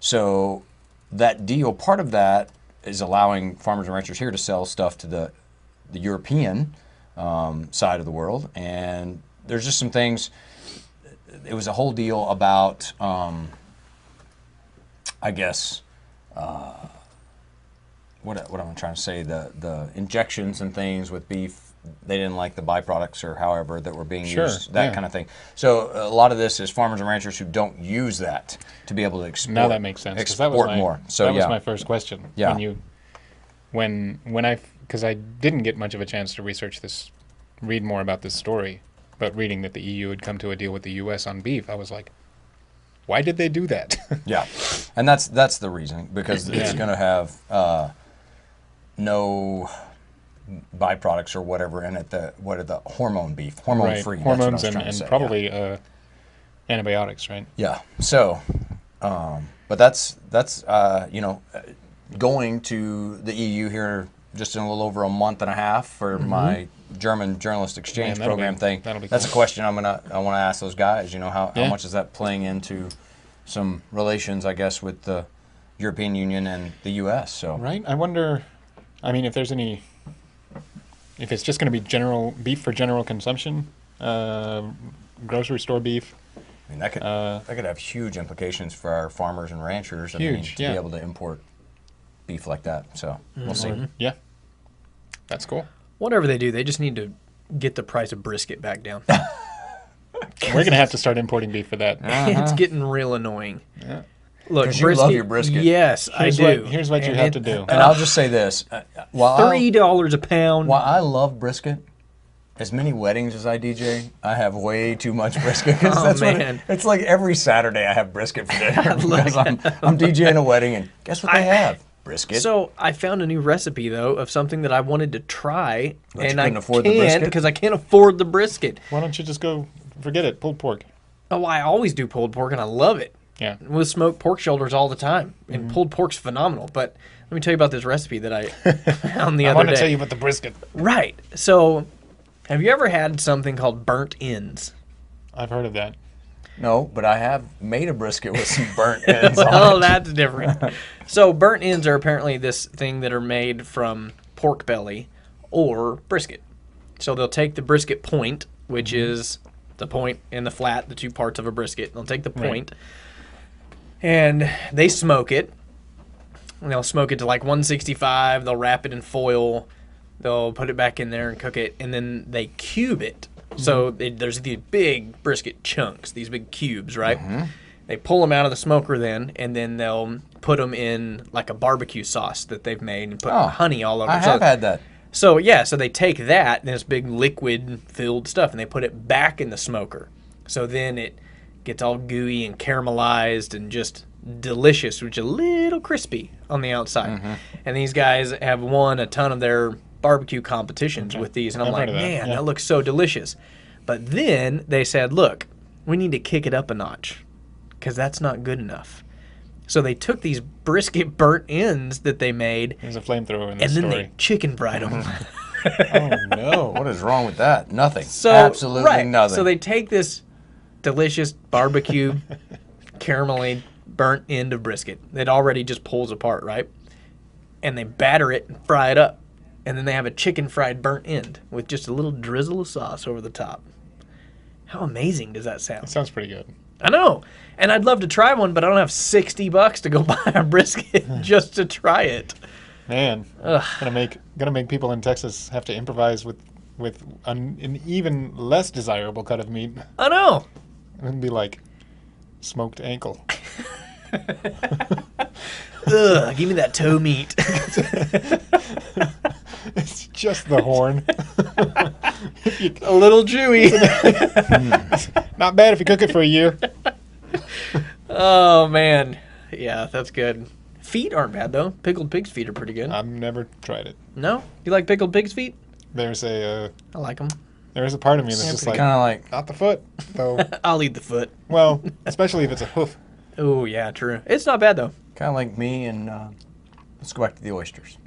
Speaker 3: So that deal, part of that is allowing farmers and ranchers here to sell stuff to the European side of the world, and there's just some things. It was a whole deal about, I guess. what am I trying to say? The injections and things with beef. They didn't like the byproducts or however that were being used, that kind of thing. So a lot of this is farmers and ranchers who don't use that to be able to export.
Speaker 2: Now that makes sense.
Speaker 3: Export more. So
Speaker 2: that was my first question.
Speaker 3: Yeah.
Speaker 2: Because I didn't get much of a chance to read more about this story, but reading that the EU had come to a deal with the U.S. on beef, I was like, why did they do that?
Speaker 3: Yeah, and that's the reason, because it's going to have no byproducts or whatever in it. What are the hormone beef, hormone free,
Speaker 2: hormones and probably antibiotics, right?
Speaker 3: Yeah. So, but that's going to the EU here just in a little over a month and a half for my German journalist exchange program thing. That's a question I want to ask those guys. How much is that playing into some relations, I guess, with the European Union and the U.S. So
Speaker 2: right. I wonder. I mean, if it's just going to be general beef for general consumption, grocery store beef.
Speaker 3: I mean, that could have huge implications for our farmers and ranchers. To be able to import beef like that. So we'll see.
Speaker 2: Yeah, that's cool.
Speaker 1: Whatever they do, they just need to get the price of brisket back down.
Speaker 2: We're going to have to start importing beef for that.
Speaker 1: It's getting real annoying.
Speaker 2: Yeah.
Speaker 1: Look,
Speaker 3: because you love your brisket.
Speaker 1: Yes, I do.
Speaker 2: Here's what you have to do.
Speaker 3: And I'll just say this:
Speaker 1: $3 a pound.
Speaker 3: While I love brisket, as many weddings as I DJ, I have way too much brisket. It's like every Saturday I have brisket for dinner because I'm DJing a wedding, and guess what they have? Brisket.
Speaker 1: So I found a new recipe though of something that I wanted to try, and I
Speaker 3: afford the brisket
Speaker 1: because I can't afford the brisket.
Speaker 2: Why don't you just go? Forget it. Pulled pork.
Speaker 1: Oh, I always do pulled pork, and I love it.
Speaker 2: Yeah.
Speaker 1: With smoked pork shoulders all the time. And pulled pork's phenomenal. But let me tell you about this recipe that I found the other day.
Speaker 2: I want to tell you about the brisket.
Speaker 1: Right. So, have you ever had something called burnt ends?
Speaker 2: I've heard of that.
Speaker 3: No, but I have made a brisket with some burnt ends
Speaker 1: Well,
Speaker 3: on it.
Speaker 1: that's different. So, burnt ends are apparently this thing that are made from pork belly or brisket. So, they'll take the brisket point, which is the point and the flat, the two parts of a brisket. They'll take the point, and they smoke it. And they'll smoke it to like 165. They'll wrap it in foil. They'll put it back in there and cook it, and then they cube it. So there's these big brisket chunks, these big cubes, right? They pull them out of the smoker then, and then they'll put them in like a barbecue sauce that they've made and put honey all over it.
Speaker 3: I have had that.
Speaker 1: So, yeah, so they take that, this big liquid-filled stuff, and they put it back in the smoker. So then it gets all gooey and caramelized and just delicious, which is a little crispy on the outside. And these guys have won a ton of their barbecue competitions with these, and I'm like, man, that looks so delicious. But then they said, look, we need to kick it up a notch because that's not good enough. So they took these brisket burnt ends that they made.
Speaker 2: There's a flamethrower in this
Speaker 1: and then
Speaker 2: story.
Speaker 1: they chicken fried them.
Speaker 3: Oh, no. What is wrong with that? Nothing.
Speaker 1: So,
Speaker 3: absolutely nothing.
Speaker 1: So they take this delicious barbecue, caramelly burnt end of brisket that already just pulls apart, right? And they batter it and fry it up. And then they have a chicken fried burnt end with just a little drizzle of sauce over the top. How amazing does that sound?
Speaker 2: It sounds pretty good.
Speaker 1: I know. And I'd love to try one, but I don't have $60 to go buy a brisket just to try it.
Speaker 2: Man, gonna make people in Texas have to improvise with an even less desirable cut of meat.
Speaker 1: I know.
Speaker 2: It'd be like smoked ankle.
Speaker 1: Ugh, give me that toe meat.
Speaker 2: It's just the horn.
Speaker 1: A little chewy.
Speaker 2: Not bad if you cook it for a year.
Speaker 1: Oh, man. Yeah, that's good. Feet aren't bad, though. Pickled pig's feet are pretty good.
Speaker 2: I've never tried it.
Speaker 1: No? You like pickled pig's feet?
Speaker 2: There's
Speaker 1: I like them.
Speaker 2: There's a part of me that's just like,
Speaker 3: kind of like,
Speaker 2: not the foot, though.
Speaker 1: I'll eat the foot.
Speaker 2: Well, especially if it's a hoof.
Speaker 1: Oh, yeah, true. It's not bad, though.
Speaker 3: kind of like me and let's go back to the oysters.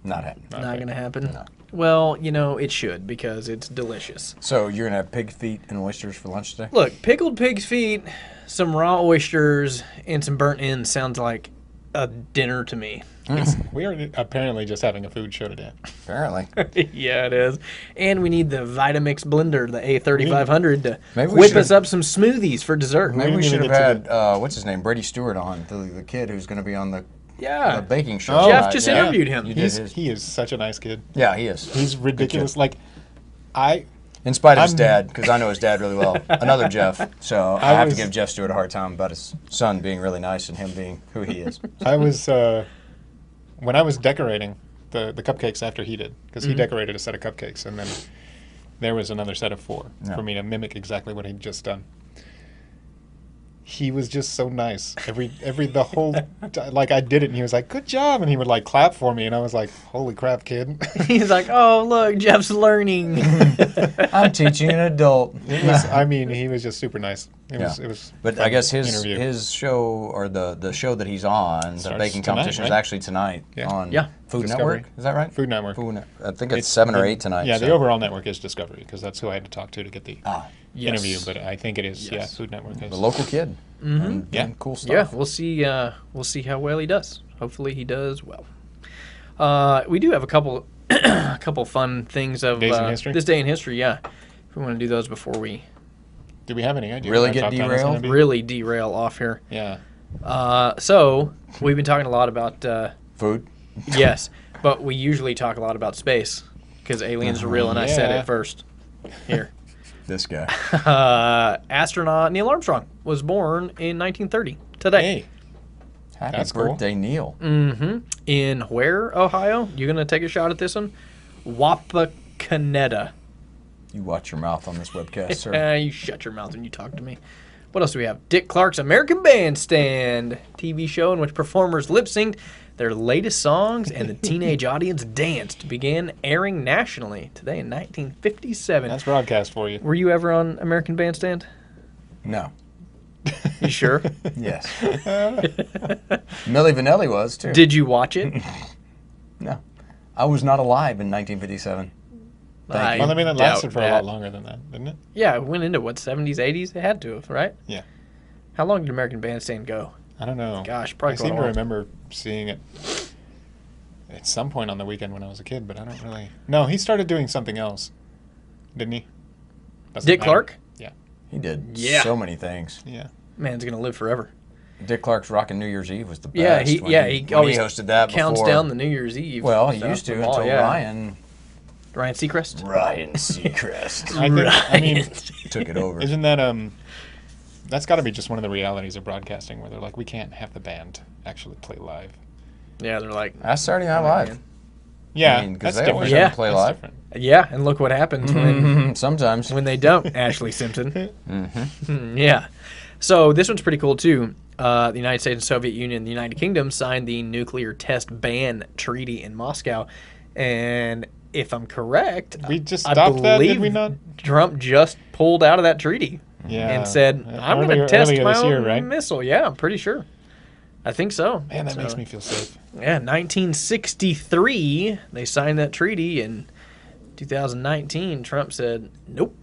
Speaker 3: Not happening.
Speaker 1: Not going to happen?
Speaker 3: No.
Speaker 1: Well, you know, it should because it's delicious.
Speaker 3: So you're going to have pig feet and oysters for lunch today?
Speaker 1: Look, pickled pig's feet, some raw oysters, and some burnt ends sounds like a dinner to me.
Speaker 2: We are apparently just having a food show today.
Speaker 3: Apparently.
Speaker 1: Yeah, it is. And we need the Vitamix blender, the A3500, to
Speaker 3: Maybe we
Speaker 1: whip us up some smoothies for dessert.
Speaker 3: Maybe we
Speaker 2: didn't
Speaker 3: should
Speaker 2: even
Speaker 3: have
Speaker 2: get
Speaker 3: had, what's his name, Brady Stewart on, the kid who's going to be on the
Speaker 1: Yeah.
Speaker 3: the baking show.
Speaker 2: Oh,
Speaker 1: Jeff just
Speaker 2: yeah.
Speaker 1: interviewed him.
Speaker 3: You did his.
Speaker 2: He is such a nice kid.
Speaker 3: Yeah, he is.
Speaker 2: He's ridiculous.
Speaker 3: kid.
Speaker 2: Like,
Speaker 3: In spite of his
Speaker 2: I'm-
Speaker 3: dad, because I know his dad really well. Another Jeff. So I have to
Speaker 2: was-
Speaker 3: give Jeff Stewart a hard time about his son being really nice and him being who he is.
Speaker 2: I was when I was decorating the cupcakes after he did, because he decorated a set of cupcakes, and then there was another set of 4
Speaker 3: Yeah.
Speaker 2: for me to mimic exactly what he'd just done. He was just so nice. The whole like I did it, and he was like, "Good job," and he would like clap for me, and I was like, "Holy crap, kid!"
Speaker 1: He's like, oh, look, Jeff's learning.
Speaker 3: I'm teaching an adult.
Speaker 2: It was, I mean, he was just super nice. It
Speaker 3: Yeah.
Speaker 2: was. It was.
Speaker 3: But
Speaker 2: fun
Speaker 3: I guess
Speaker 2: interview.
Speaker 3: his show, or the show that he's on, the
Speaker 2: Starts
Speaker 3: baking
Speaker 2: tonight,
Speaker 3: competition, is
Speaker 2: right?
Speaker 3: actually tonight
Speaker 2: Yeah.
Speaker 3: on
Speaker 1: Yeah.
Speaker 3: Food
Speaker 2: Discovery.
Speaker 3: Network. Is that right?
Speaker 2: Food Network.
Speaker 3: I think it's 7 or 8 tonight.
Speaker 2: Yeah,
Speaker 3: so.
Speaker 2: the overall network is Discovery, because that's who I had to talk to get the
Speaker 1: Yes.
Speaker 2: interview. But I think it is.
Speaker 1: Yes.
Speaker 2: Yeah, Food Network is.
Speaker 3: The local kid. And
Speaker 2: Yeah.
Speaker 3: doing cool stuff.
Speaker 1: Yeah, we'll see. We'll see how well he does. Hopefully, he does well. We do have a couple, a couple fun things of
Speaker 2: Days in history?
Speaker 1: this day in history. Yeah, if we want to do those before we
Speaker 2: Do we have any idea?
Speaker 3: Really
Speaker 2: what
Speaker 3: get
Speaker 2: our top 10 is
Speaker 3: derailed?
Speaker 2: gonna be?
Speaker 1: really derail off here.
Speaker 2: Yeah.
Speaker 1: So we've been talking a lot about
Speaker 3: Food.
Speaker 1: yes, but we usually talk a lot about space because aliens are real, and I said
Speaker 2: Yeah.
Speaker 1: it first. Here,
Speaker 3: This guy.
Speaker 1: astronaut Neil Armstrong was born in 1930 today.
Speaker 2: Hey.
Speaker 3: Happy
Speaker 2: That's cool.
Speaker 3: birthday, Neil.
Speaker 1: In where, Ohio? You gonna take a shot at this one? Wapakoneta.
Speaker 3: You watch your mouth on this webcast, sir.
Speaker 1: You shut your mouth when you talk to me. What else do we have? Dick Clark's American Bandstand TV show in which performers lip synced their latest songs and the teenage audience danced began airing nationally today in 1957.
Speaker 2: That's broadcast for you.
Speaker 1: Were you ever on American Bandstand?
Speaker 3: No.
Speaker 1: You sure?
Speaker 3: Yes. Milli Vanilli was, too.
Speaker 1: Did you watch it?
Speaker 3: No. I was not alive in 1957.
Speaker 1: I
Speaker 2: Well, I mean, it
Speaker 1: doubt
Speaker 2: lasted for a
Speaker 1: that.
Speaker 2: lot longer than that, didn't it?
Speaker 1: Yeah, it went into what, 70s, 80s? It had to have, right?
Speaker 2: Yeah.
Speaker 1: How long did American Bandstand go?
Speaker 2: I don't know.
Speaker 1: Gosh, probably
Speaker 2: I seem
Speaker 1: quite
Speaker 2: to
Speaker 1: a while.
Speaker 2: remember seeing it at some point on the weekend when I was a kid, but I don't really. No, he started doing something else, didn't he? Doesn't
Speaker 1: Dick
Speaker 2: matter.
Speaker 1: Clark?
Speaker 2: Yeah.
Speaker 3: He did
Speaker 1: Yeah.
Speaker 3: so many things.
Speaker 2: Yeah.
Speaker 1: Man's gonna live forever.
Speaker 3: Dick Clark's Rockin' New Year's Eve was the best.
Speaker 1: Yeah, he
Speaker 3: when
Speaker 1: he
Speaker 3: when
Speaker 1: always
Speaker 3: hosted that
Speaker 1: counts
Speaker 3: before.
Speaker 1: down the New Year's Eve.
Speaker 3: Well, he
Speaker 1: stuff
Speaker 3: used to
Speaker 1: from all-
Speaker 3: until
Speaker 1: yeah.
Speaker 3: Ryan
Speaker 1: Seacrest.
Speaker 3: Seacrest
Speaker 2: I think. I mean,
Speaker 3: took it over.
Speaker 2: isn't that That's got to be just one of the realities of broadcasting, where they're like, we can't have the band actually play live.
Speaker 1: Yeah, they're like,
Speaker 3: That's Saturday Night Live.
Speaker 2: Yeah,
Speaker 3: I mean, 'cause
Speaker 2: that's
Speaker 3: they always
Speaker 2: different.
Speaker 1: have to
Speaker 3: play
Speaker 2: That's
Speaker 3: live.
Speaker 2: different.
Speaker 1: yeah, and look what happens when
Speaker 3: Sometimes.
Speaker 1: when they don't. Ashley Simpson. Yeah. So this one's pretty cool too. The United States and Soviet Union and the United Kingdom signed the nuclear test ban treaty in Moscow, and if I'm correct,
Speaker 2: We just
Speaker 1: I
Speaker 2: stopped that, did
Speaker 1: believe
Speaker 2: we not?
Speaker 1: Trump just pulled out of that treaty.
Speaker 2: Yeah.
Speaker 1: And said, I'm going to
Speaker 2: Earlier-
Speaker 1: test
Speaker 2: earlier
Speaker 1: my
Speaker 2: this
Speaker 1: own
Speaker 2: year, right?
Speaker 1: missile. Yeah, I'm pretty sure. I think so.
Speaker 2: Man, that
Speaker 1: So,
Speaker 2: makes me feel safe.
Speaker 1: Yeah, 1963, they signed that treaty. In 2019, Trump said, nope,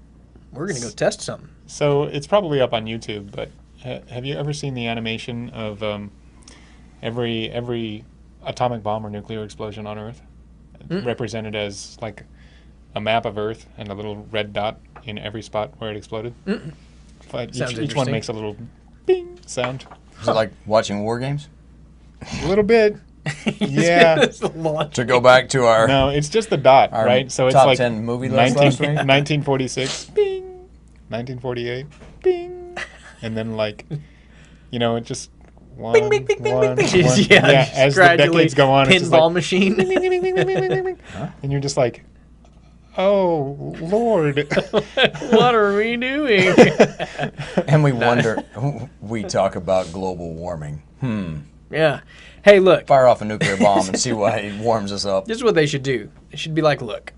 Speaker 1: we're going to go test something.
Speaker 2: So it's probably up on YouTube, but have you ever seen the animation of every atomic bomb or nuclear explosion on Earth represented as like a map of Earth and a little red dot in every spot where it exploded? But
Speaker 1: Sounds
Speaker 2: each one
Speaker 1: interesting.
Speaker 2: makes a little bing sound.
Speaker 3: Is it like watching war games?
Speaker 2: A little bit. Yeah.
Speaker 3: To go back to our
Speaker 2: No, it's just the dot,
Speaker 3: Our
Speaker 2: right? So it's
Speaker 3: top
Speaker 2: like
Speaker 3: 10 movie list last week?
Speaker 2: 1946, bing, 1948, bing, and then like, it just one,
Speaker 1: Bing, bing, bing, bing,
Speaker 2: one,
Speaker 1: bing, bing.
Speaker 2: one.
Speaker 1: Yeah,
Speaker 2: as the
Speaker 1: gradually
Speaker 2: decades go on, it's just
Speaker 1: pinball
Speaker 2: like,
Speaker 1: machine.
Speaker 2: and you're just like, oh Lord.
Speaker 1: What are we doing?
Speaker 3: and we wonder. We talk about global warming.
Speaker 1: Yeah. Hey, look,
Speaker 3: Fire off a nuclear bomb and see why it warms us up.
Speaker 1: this is what they should do. They should be like, look,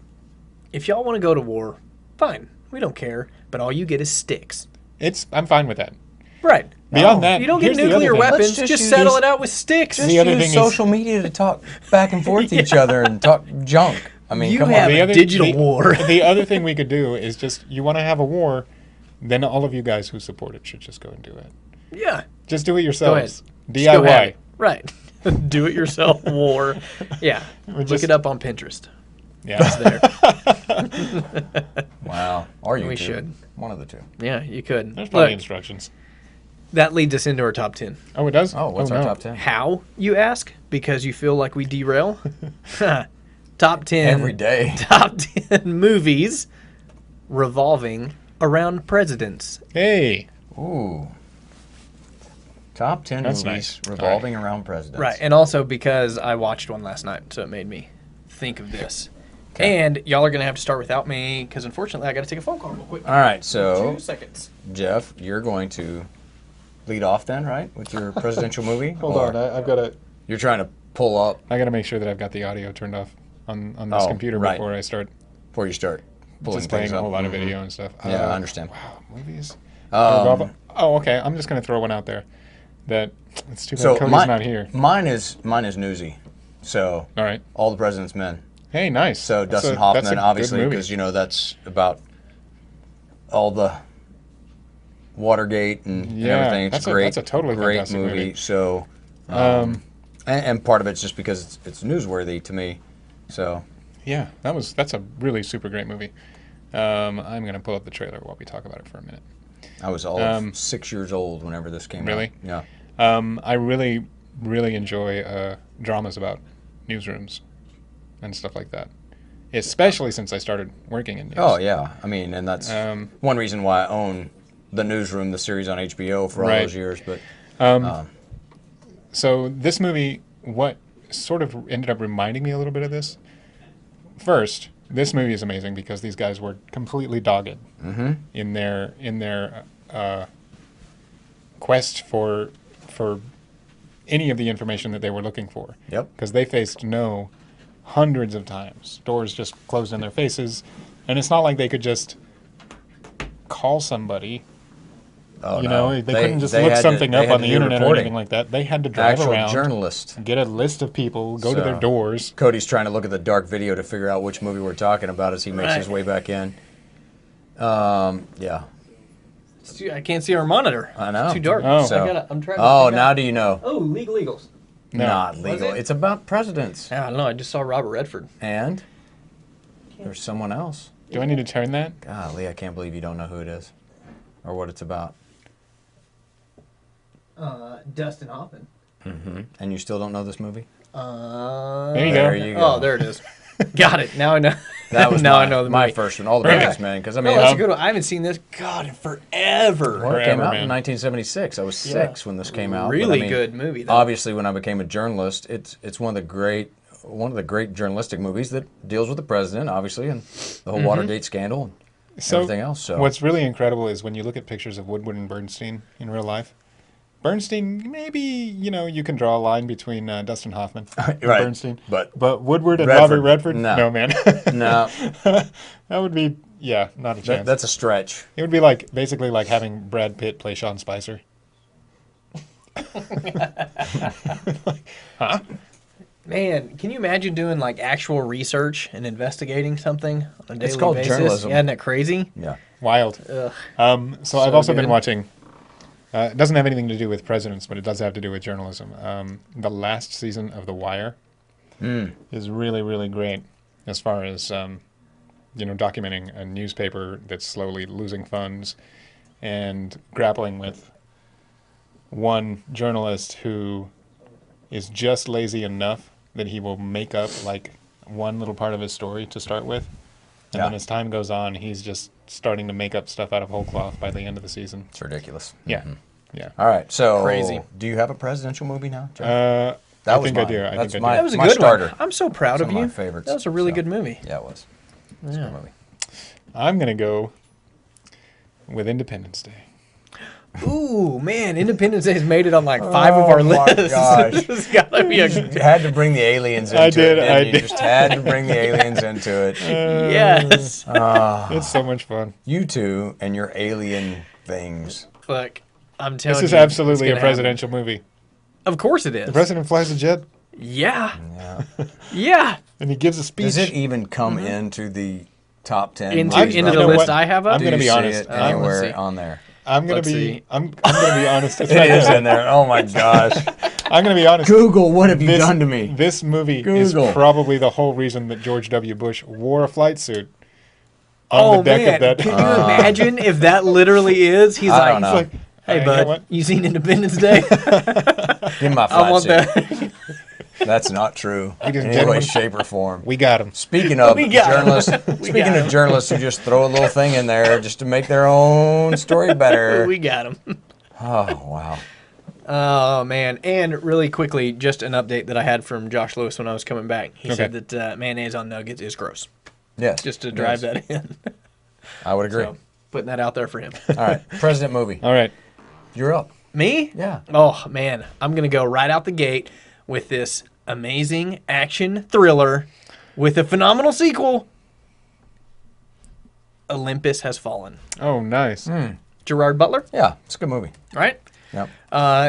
Speaker 1: if y'all want to go to war, fine. We don't care. But all you get is sticks.
Speaker 2: I'm fine with that.
Speaker 1: Right.
Speaker 2: Beyond that,
Speaker 1: You don't get
Speaker 2: here's the other
Speaker 1: nuclear
Speaker 2: thing.
Speaker 1: weapons.
Speaker 3: Let's
Speaker 1: Just,
Speaker 3: just
Speaker 1: settle
Speaker 3: use-
Speaker 1: it out with sticks.
Speaker 3: Just
Speaker 2: The other
Speaker 3: use
Speaker 2: thing is-
Speaker 3: social media to talk back and forth to each other and talk junk. I mean,
Speaker 1: You
Speaker 3: come
Speaker 1: have
Speaker 3: on.
Speaker 1: a digital war.
Speaker 2: The other thing we could do is just, you want to have a war, then all of you guys who support it should just go and do it.
Speaker 1: Yeah.
Speaker 2: Just do it
Speaker 1: Go ahead.
Speaker 2: yourselves.
Speaker 1: Just go have
Speaker 2: DIY.
Speaker 1: it. Right. Do it yourself war. Yeah. Look
Speaker 2: just-
Speaker 1: it up on Pinterest.
Speaker 2: Yeah.
Speaker 1: It's there.
Speaker 3: Wow. Or you
Speaker 1: We
Speaker 3: two.
Speaker 1: should.
Speaker 3: One of the two.
Speaker 1: Yeah, you could.
Speaker 2: There's probably
Speaker 1: Look,
Speaker 2: instructions.
Speaker 1: That leads us into our top 10.
Speaker 2: Oh, it does?
Speaker 3: Oh, what's our top 10?
Speaker 1: How, you ask? Because you feel like we derail? Top 10.
Speaker 3: Every day.
Speaker 1: Top 10 movies revolving around presidents.
Speaker 2: Hey.
Speaker 3: Ooh. Top 10
Speaker 2: That's
Speaker 3: movies
Speaker 2: nice.
Speaker 3: revolving around presidents.
Speaker 1: Right, and also because I watched one last night, so it made me think of this.
Speaker 3: Okay.
Speaker 1: And y'all are going to have to start without me, because unfortunately I got to take a phone call real quick.
Speaker 3: All right, so
Speaker 1: 2 seconds.
Speaker 3: Jeff, you're going to lead off then, right, with your presidential movie?
Speaker 2: Hold
Speaker 3: Or
Speaker 2: on. I've got to...
Speaker 3: You're trying to pull up
Speaker 2: I got to make sure that I've got the audio turned off on this
Speaker 3: Oh,
Speaker 2: computer
Speaker 3: right.
Speaker 2: before I start
Speaker 3: before you start pulling
Speaker 2: displaying
Speaker 3: things
Speaker 2: a
Speaker 3: up.
Speaker 2: whole lot of
Speaker 3: Mhm.
Speaker 2: video and stuff.
Speaker 3: Yeah, I understand.
Speaker 2: Wow, movies.
Speaker 3: Um,
Speaker 2: Oh, okay. I'm just going to throw one out there. That it's too bad
Speaker 3: so
Speaker 2: Cody's not here.
Speaker 3: mine is newsy. So
Speaker 2: All right.
Speaker 3: All the President's Men.
Speaker 2: Hey, nice.
Speaker 3: So
Speaker 2: That's
Speaker 3: Dustin
Speaker 2: that's a
Speaker 3: Hoffman,
Speaker 2: good
Speaker 3: obviously,
Speaker 2: movie.
Speaker 3: because that's about all the Watergate and
Speaker 2: Yeah,
Speaker 3: everything. It's
Speaker 2: that's
Speaker 3: a great,
Speaker 2: a totally
Speaker 3: great
Speaker 2: fantastic
Speaker 3: movie.
Speaker 2: movie.
Speaker 3: So, and part of it's just because it's newsworthy to me. So,
Speaker 2: Yeah, that's a really super great movie. I'm going to pull up the trailer while we talk about it for a minute.
Speaker 3: I was all of 6 years old whenever this came
Speaker 2: Really?
Speaker 3: out. Yeah.
Speaker 2: I really, really enjoy dramas about newsrooms and stuff like that, especially since I started working in news.
Speaker 3: Oh yeah, I mean, and that's one reason why I own The Newsroom, the series on HBO for all
Speaker 2: Right.
Speaker 3: those years. But
Speaker 2: So this movie, what sort of ended up reminding me a little bit of this? First, this movie is amazing because these guys were completely dogged in their quest for any of the information that they were looking for.
Speaker 3: Yep.
Speaker 2: Because they faced no hundreds of times. Doors just closed in their faces, and it's not like they could just call somebody.
Speaker 3: oh,
Speaker 2: You
Speaker 3: no.
Speaker 2: know, they couldn't just
Speaker 3: they
Speaker 2: look
Speaker 3: had to-
Speaker 2: something
Speaker 3: they
Speaker 2: up
Speaker 3: had
Speaker 2: on
Speaker 3: to
Speaker 2: the
Speaker 3: do
Speaker 2: internet or
Speaker 3: reporting.
Speaker 2: anything like that. They had to drive
Speaker 3: Actual
Speaker 2: around,
Speaker 3: journalist.
Speaker 2: get a list of people, go to their
Speaker 3: So-
Speaker 2: doors.
Speaker 3: Cody's trying to look at the dark video to figure out which movie we're talking about as he makes his
Speaker 1: Right.
Speaker 3: way back in. Yeah.
Speaker 1: I can't see our monitor.
Speaker 3: I know.
Speaker 1: It's too dark.
Speaker 2: Oh.
Speaker 3: So-
Speaker 1: I'm trying to
Speaker 3: Oh,
Speaker 1: figure
Speaker 3: now
Speaker 1: out-
Speaker 3: do you know?
Speaker 1: Oh, Legal Eagles.
Speaker 2: No.
Speaker 3: Not legal.
Speaker 1: it?
Speaker 3: It's about presidents.
Speaker 1: I don't know. I just saw Robert Redford.
Speaker 3: And there's someone else.
Speaker 2: Do I need to turn that?
Speaker 3: Golly, I can't believe you don't know who it is or what it's about.
Speaker 1: Dustin Hoffman.
Speaker 3: And you still don't know this movie?
Speaker 2: There you
Speaker 3: There
Speaker 2: go.
Speaker 3: you go.
Speaker 1: Oh, there it is. Got it. Now I know.
Speaker 3: That was
Speaker 1: now
Speaker 3: my,
Speaker 1: I know the
Speaker 3: my
Speaker 1: movie.
Speaker 3: first one. All the President's Men. Because I mean,
Speaker 1: Oh, that's a good one. I haven't seen this, God, in forever.
Speaker 3: well, it came
Speaker 2: Forever,
Speaker 3: out
Speaker 2: man.
Speaker 3: in 1976. I was 6 when this came out. but
Speaker 1: Really
Speaker 3: I mean,
Speaker 1: good movie, though.
Speaker 3: Obviously, when I became a journalist, it's one of the great journalistic movies that deals with the president, obviously, and the whole Watergate scandal and
Speaker 2: So
Speaker 3: everything else. So
Speaker 2: what's really incredible is when you look at pictures of Woodward and Bernstein in real life. Bernstein, maybe you can draw a line between Dustin Hoffman and
Speaker 3: Right,
Speaker 2: Bernstein,
Speaker 3: but
Speaker 2: Woodward and
Speaker 3: Redford,
Speaker 2: Robert Redford,
Speaker 3: no.
Speaker 2: man,
Speaker 3: no,
Speaker 2: that would be not a chance.
Speaker 3: that's a stretch.
Speaker 2: It would be basically like having Brad Pitt play Sean Spicer.
Speaker 1: Man, can you imagine doing actual research and investigating something on a daily
Speaker 3: called
Speaker 1: basis?
Speaker 3: journalism.
Speaker 1: Yeah, isn't that crazy?
Speaker 3: Yeah.
Speaker 2: Wild.
Speaker 1: Ugh.
Speaker 2: So I've also been
Speaker 1: good.
Speaker 2: watching. It doesn't have anything to do with presidents, but it does have to do with journalism. The last season of The Wire is really, really great as far as documenting a newspaper that's slowly losing funds and grappling with one journalist who is just lazy enough that he will make up one little part of his story to start with. And
Speaker 3: Yeah.
Speaker 2: then as time goes on, he's just starting to make up stuff out of whole cloth by the end of the season.
Speaker 3: It's ridiculous.
Speaker 2: Yeah. Yeah.
Speaker 3: All right. So
Speaker 1: Crazy.
Speaker 3: Do you have a presidential movie now, Jeff?
Speaker 2: I
Speaker 3: was
Speaker 2: think I
Speaker 3: mine.
Speaker 2: do. I
Speaker 3: That's
Speaker 2: think I
Speaker 3: my-
Speaker 2: do.
Speaker 1: That was a
Speaker 3: my
Speaker 1: good
Speaker 3: starter.
Speaker 1: one. I'm so proud
Speaker 3: Some
Speaker 1: of
Speaker 3: of
Speaker 1: you.
Speaker 3: my favorites,
Speaker 1: That was a really
Speaker 3: so.
Speaker 1: good movie.
Speaker 3: Yeah, it was. It's a good movie.
Speaker 2: I'm going to go with Independence Day.
Speaker 1: Ooh, man, Independence Day's made it on 5 of our
Speaker 3: my
Speaker 1: lists.
Speaker 3: gosh.
Speaker 1: This has got to be a
Speaker 3: You had to bring the aliens into
Speaker 2: I
Speaker 3: it.
Speaker 2: did,
Speaker 3: didn't
Speaker 2: I
Speaker 3: you?
Speaker 2: did.
Speaker 3: You just had to bring the aliens into it.
Speaker 1: yes.
Speaker 2: It's so much fun.
Speaker 3: You two and your alien things.
Speaker 1: Look, I'm telling you.
Speaker 2: This is absolutely
Speaker 1: it's
Speaker 2: a
Speaker 1: gonna
Speaker 2: presidential movie.
Speaker 1: happen. Of course it is.
Speaker 2: The president flies a jet
Speaker 1: Yeah.
Speaker 3: Yeah.
Speaker 1: Yeah.
Speaker 2: and he gives a speech.
Speaker 3: Does it even come into the top 10?
Speaker 1: Into,
Speaker 3: movies?
Speaker 1: into
Speaker 2: you
Speaker 1: the
Speaker 2: know
Speaker 1: list
Speaker 2: what?
Speaker 1: I have up?
Speaker 2: I'm
Speaker 3: Do
Speaker 2: gonna
Speaker 3: you
Speaker 2: be
Speaker 3: see
Speaker 2: honest.
Speaker 3: it
Speaker 1: let's
Speaker 3: anywhere
Speaker 1: see.
Speaker 3: on there?
Speaker 2: I'm gonna
Speaker 1: Let's
Speaker 2: be.
Speaker 1: see.
Speaker 2: I'm gonna be honest. It's
Speaker 3: It
Speaker 2: right
Speaker 3: is
Speaker 2: there.
Speaker 3: in there. Oh my gosh.
Speaker 2: I'm gonna be honest.
Speaker 3: Google, what have you done to me?
Speaker 2: This movie
Speaker 3: Google.
Speaker 2: is probably the whole reason that George W. Bush wore a flight suit on
Speaker 1: Oh,
Speaker 2: the deck
Speaker 1: man.
Speaker 2: of that.
Speaker 1: Can you imagine if that literally is? He's
Speaker 3: I don't
Speaker 1: like,
Speaker 3: know.
Speaker 2: It's like,
Speaker 1: Hey,
Speaker 2: You know
Speaker 1: bud,
Speaker 2: what?
Speaker 1: you seen Independence Day?
Speaker 3: Give me my
Speaker 1: I
Speaker 3: flat
Speaker 1: want
Speaker 3: seat.
Speaker 1: that.
Speaker 3: That's not true.
Speaker 2: Ladies
Speaker 3: In
Speaker 2: and
Speaker 3: any way,
Speaker 2: gentlemen,
Speaker 3: shape, or form.
Speaker 2: We got him.
Speaker 3: Speaking of
Speaker 1: We got 'em.
Speaker 3: journalists,
Speaker 1: We
Speaker 3: speaking
Speaker 1: got
Speaker 3: of
Speaker 1: 'em.
Speaker 3: journalists who just throw a little thing in there just to make their own story better.
Speaker 1: We got him.
Speaker 3: Oh wow.
Speaker 1: Oh, man. And really quickly, just an update that I had from Josh Lewis when I was coming back. He said that mayonnaise on nuggets is gross.
Speaker 3: Yes.
Speaker 1: Just to drive that in.
Speaker 3: I would agree.
Speaker 1: So, putting that out there for him.
Speaker 3: All right, President movie.
Speaker 2: All right.
Speaker 3: You're up.
Speaker 1: Me?
Speaker 3: Yeah.
Speaker 1: Oh, man. I'm going to go right out the gate with this amazing action thriller with a phenomenal sequel. Olympus Has Fallen.
Speaker 2: Oh, nice.
Speaker 1: Gerard Butler,
Speaker 3: Yeah, it's a good movie.
Speaker 1: right?
Speaker 3: Yep.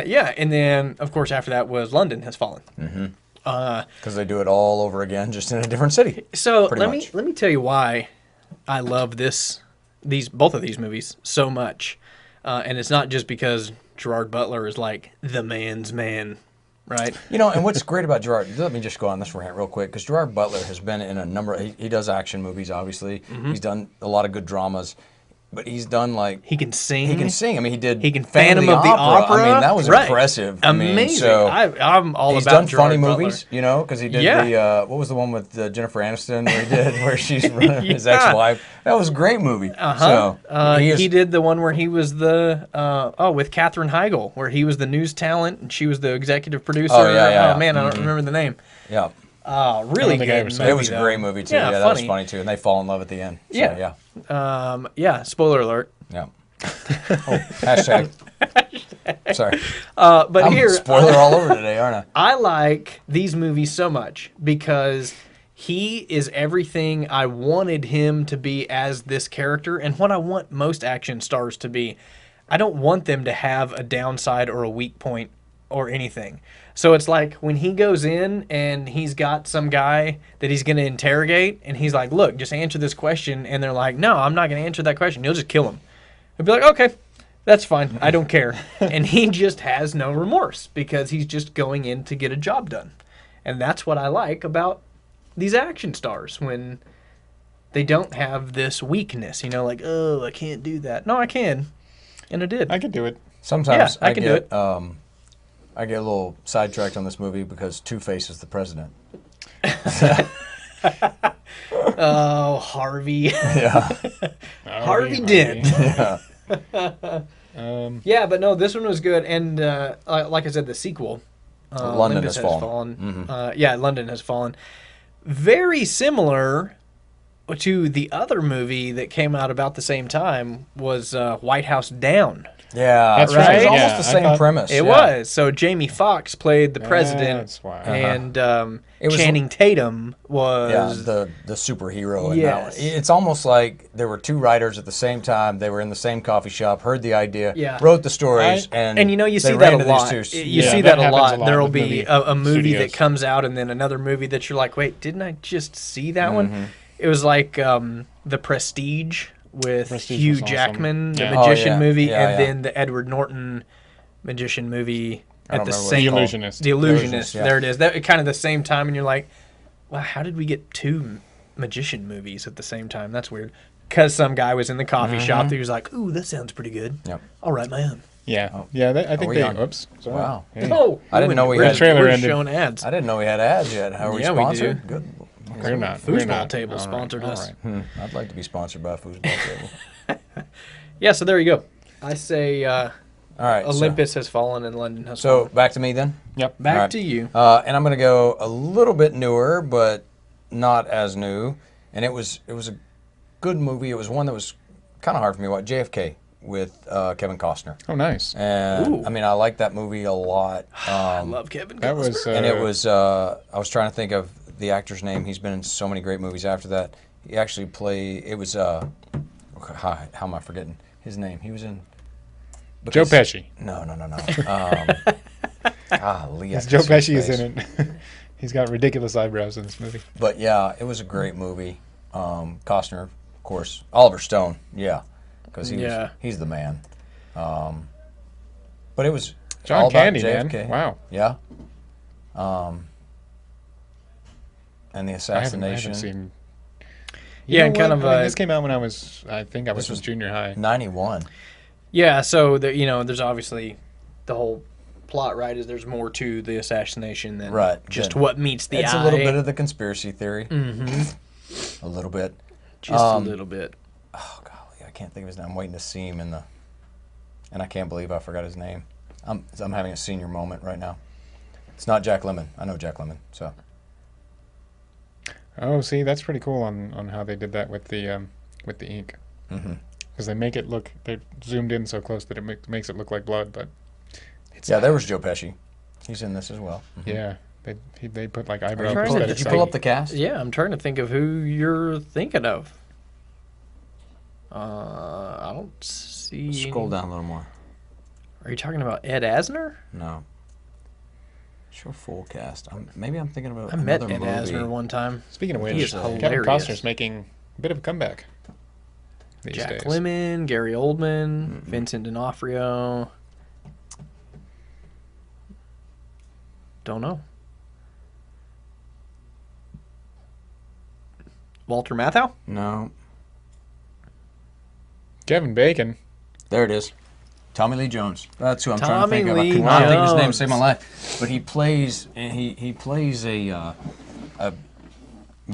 Speaker 1: Yeah, and then, of course, after that was London Has Fallen.
Speaker 3: Because they do it all over again, just in a different city.
Speaker 1: So
Speaker 3: Pretty
Speaker 1: let
Speaker 3: much.
Speaker 1: me tell you why I love both of these movies so much, and it's not just because Gerard Butler is like the man's man, right?
Speaker 3: You know, and what's great about Gerard, let me just go on this rant real quick, because Gerard Butler has been in a number, he does action movies, obviously. He's done a lot of good dramas, but he's done like,
Speaker 1: He can sing.
Speaker 3: he can sing. I mean, he did
Speaker 1: He can Phantom of the Opera.
Speaker 3: I mean, that was
Speaker 1: Right.
Speaker 3: impressive. I mean,
Speaker 1: Amazing.
Speaker 3: so
Speaker 1: I'm all
Speaker 3: he's
Speaker 1: about
Speaker 3: done
Speaker 1: Gerard
Speaker 3: funny
Speaker 1: Butler.
Speaker 3: movies, you know, because he did
Speaker 1: Yeah.
Speaker 3: the, what was the one with Jennifer Aniston where he did, where she's running his
Speaker 1: Yeah.
Speaker 3: ex-wife? That was a great movie.
Speaker 1: Uh-huh.
Speaker 3: So,
Speaker 1: He did the one where he was the with Katherine Heigl, where he was the news talent and she was the executive producer.
Speaker 3: Oh, yeah.
Speaker 1: Oh man, I don't remember the name.
Speaker 3: Yeah.
Speaker 1: Really
Speaker 2: think I
Speaker 1: good
Speaker 2: ever saw
Speaker 1: movie.
Speaker 3: It was a
Speaker 1: though.
Speaker 3: great movie, too.
Speaker 1: Yeah,
Speaker 3: Yeah, that was
Speaker 1: funny.
Speaker 3: funny, too. And they fall in love at the end. So,
Speaker 1: Yeah.
Speaker 3: yeah.
Speaker 1: Yeah. Spoiler alert.
Speaker 3: Yeah. Oh, hashtag. Sorry.
Speaker 1: But
Speaker 3: I'm
Speaker 1: here,
Speaker 3: spoiler all over today, aren't I?
Speaker 1: I like these movies so much because he is everything I wanted him to be as this character and what I want most action stars to be. I don't want them to have a downside or a weak point or anything. So it's like when he goes in and he's got some guy that he's going to interrogate and he's like, look, just answer this question. And they're like, no, I'm not going to answer that question. You'll just kill him. He'll be like, okay, that's fine. I don't care. And he just has no remorse because he's just going in to get a job done. And that's what I like about these action stars when they don't have this weakness, you know, like, oh, I can't do that. No, I can. And I did.
Speaker 2: I could do it.
Speaker 3: Sometimes
Speaker 1: Yeah, I can do it.
Speaker 3: I get a little sidetracked on this movie because Two-Face is the president.
Speaker 1: Oh, Harvey.
Speaker 3: Yeah.
Speaker 1: Harvey Dent.
Speaker 3: Yeah.
Speaker 1: Yeah, but no, this one was good. And like I said, the sequel,
Speaker 3: London
Speaker 1: Olympus
Speaker 3: Has Fallen.
Speaker 1: Yeah, London Has Fallen. Very similar to the other movie that came out about the same time was White House Down.
Speaker 3: Yeah.
Speaker 2: That's
Speaker 3: It was
Speaker 1: right.
Speaker 3: almost
Speaker 2: Yeah,
Speaker 3: the
Speaker 2: I
Speaker 3: same
Speaker 2: thought-
Speaker 3: premise.
Speaker 1: It
Speaker 3: yeah.
Speaker 1: was. So Jamie Foxx played the president,
Speaker 2: That's why.
Speaker 1: and
Speaker 3: It was-
Speaker 1: Channing Tatum
Speaker 3: Yeah,
Speaker 1: was.
Speaker 3: the superhero in that one.
Speaker 1: Yes.
Speaker 3: It's almost like there were two writers at the same time. They were in the same coffee shop, heard the idea,
Speaker 1: Yeah.
Speaker 3: wrote the stories,
Speaker 1: And you know, you
Speaker 3: they
Speaker 1: see
Speaker 3: ran
Speaker 1: that a
Speaker 3: into these
Speaker 1: lot.
Speaker 3: two-
Speaker 1: You
Speaker 2: Yeah,
Speaker 1: see
Speaker 2: that
Speaker 1: that a
Speaker 2: happens
Speaker 1: lot.
Speaker 2: a lot
Speaker 1: There will
Speaker 2: with
Speaker 1: be
Speaker 2: movie
Speaker 1: a movie
Speaker 2: studios.
Speaker 1: that comes out, and then another movie that you're like, wait, didn't I just see that one? It was like The Prestige with
Speaker 2: Prestige
Speaker 1: Hugh
Speaker 2: was awesome.
Speaker 1: Jackman, the
Speaker 2: Yeah.
Speaker 1: magician
Speaker 3: Oh, yeah.
Speaker 1: movie,
Speaker 3: Yeah,
Speaker 1: and
Speaker 3: yeah.
Speaker 1: then the Edward Norton magician movie
Speaker 3: I
Speaker 1: at
Speaker 3: don't
Speaker 1: the
Speaker 3: remember what it's
Speaker 1: same.
Speaker 2: The
Speaker 3: called.
Speaker 2: Illusionist.
Speaker 1: The Illusionist.
Speaker 3: yeah.
Speaker 1: There it is. That kind of the same time, and you're like, wow, how did we get two magician movies at the same time? That's weird. Because some guy was in the coffee shop, he was like, ooh, that sounds pretty good.
Speaker 3: Yep.
Speaker 1: I'll write my own.
Speaker 2: Yeah. Yeah, I think
Speaker 3: we
Speaker 2: they.
Speaker 3: on?
Speaker 2: Oops. Sorry.
Speaker 3: Wow.
Speaker 2: Hey.
Speaker 1: Oh,
Speaker 3: I didn't know we
Speaker 1: we're
Speaker 3: had-
Speaker 2: Trailer
Speaker 1: we're
Speaker 2: ended.
Speaker 1: showing ads.
Speaker 3: I didn't know we had ads yet. How are we
Speaker 1: Yeah, we
Speaker 3: sponsored?
Speaker 1: do.
Speaker 3: Good.
Speaker 2: We're not. We're
Speaker 1: Foosball
Speaker 2: not.
Speaker 1: Table
Speaker 2: All right,
Speaker 1: sponsored
Speaker 2: all
Speaker 1: us.
Speaker 2: right.
Speaker 3: I'd like to be sponsored by a foosball table.
Speaker 1: Yeah, so there you go. I say
Speaker 3: All right.
Speaker 1: Olympus has fallen and London has
Speaker 3: So
Speaker 1: fallen.
Speaker 3: back to me then.
Speaker 2: Yep.
Speaker 1: Back
Speaker 3: all right.
Speaker 1: to you.
Speaker 3: And I'm going to go a little bit newer, but not as new. And it was a good movie. It was one that was kind of hard for me to watch. JFK with Kevin Costner.
Speaker 2: Oh, nice.
Speaker 3: And
Speaker 1: Ooh.
Speaker 3: I mean, I like that movie a lot.
Speaker 1: I love Kevin Costner.
Speaker 2: That was.
Speaker 3: And it was, I was trying to think of the actor's name. He's been in so many great movies after that. He actually played, it was, how am I forgetting his name? He was in.
Speaker 2: Joe
Speaker 3: because-
Speaker 2: Pesci.
Speaker 3: No. Golly, I
Speaker 2: Yes,
Speaker 3: can
Speaker 2: Joe
Speaker 3: see his
Speaker 2: Pesci is
Speaker 3: face.
Speaker 2: in it. He's got ridiculous eyebrows in this movie.
Speaker 3: But yeah, it was a great movie. Costner, of course. Oliver Stone, yeah, because
Speaker 1: Yeah.
Speaker 3: he's the man. But it was
Speaker 2: John
Speaker 3: all about
Speaker 2: Candy, man.
Speaker 3: JFK.
Speaker 2: Wow.
Speaker 3: Yeah. And the
Speaker 2: I
Speaker 3: assassination.
Speaker 2: haven't seen.
Speaker 1: Yeah, and kind of,
Speaker 2: I mean, this came out when I think I was
Speaker 3: This was
Speaker 2: in junior high.
Speaker 3: 91.
Speaker 1: Yeah, so there's obviously the whole plot, right? Is there's more to the assassination than just
Speaker 3: Then
Speaker 1: what meets the eye.
Speaker 3: it's a little bit of the conspiracy theory. A little bit.
Speaker 1: Just a little bit.
Speaker 3: Oh golly, I can't think of his name. I'm waiting to see him and I can't believe I forgot his name. I'm having a senior moment right now. It's not Jack Lemmon. I know Jack Lemmon. So.
Speaker 2: Oh, see, that's pretty cool on how they did that with the ink. Because they make it look, they zoomed in so close that it makes it look like blood, but
Speaker 3: there was Joe Pesci. He's in this as well.
Speaker 2: yeah, they put like eyebrow
Speaker 1: trying to-
Speaker 2: prosthetics.
Speaker 3: Did you pull up the cast?
Speaker 1: Yeah, I'm trying to think of who you're thinking of. I don't see.
Speaker 3: Scroll down a little more.
Speaker 1: Are you talking about Ed Asner?
Speaker 3: No. Show full cast. Maybe I'm thinking about
Speaker 1: I met
Speaker 3: another
Speaker 1: Ed
Speaker 3: movie.
Speaker 1: Asner one time.
Speaker 2: Speaking of
Speaker 1: He
Speaker 2: which,
Speaker 1: is
Speaker 2: Kevin
Speaker 1: hilarious.
Speaker 2: Costner's making a bit of a comeback these
Speaker 1: Jack
Speaker 2: days.
Speaker 1: Lemmon, Gary Oldman, Vincent D'Onofrio. Don't know. Walter Matthau?
Speaker 3: No.
Speaker 2: Kevin Bacon.
Speaker 3: There it is. Tommy Lee Jones. That's who I'm trying to
Speaker 1: Tommy
Speaker 3: think of. I
Speaker 1: Lee
Speaker 3: could not think of his name to
Speaker 1: Jones.
Speaker 3: save my life. But he plays a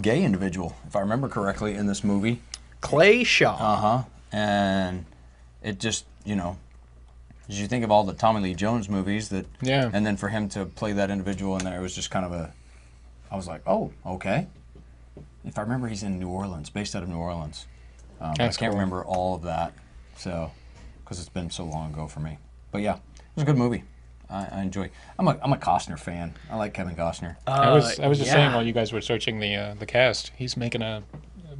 Speaker 3: gay individual, if I remember correctly, in this movie.
Speaker 1: Clay Shaw.
Speaker 3: Uh-huh. And it just, as you think of all the Tommy Lee Jones movies and then for him to play that individual in there, it was just kind of I was like, oh, okay. If I remember, he's in New Orleans, based out of New Orleans. I
Speaker 2: That's
Speaker 3: can't
Speaker 2: cool.
Speaker 3: remember all of that, because it's been so long ago for me. But yeah, it was a good movie. I enjoy. I'm a Costner fan. I like Kevin Costner.
Speaker 2: I was just
Speaker 1: yeah.
Speaker 2: saying while you guys were searching the cast, he's making a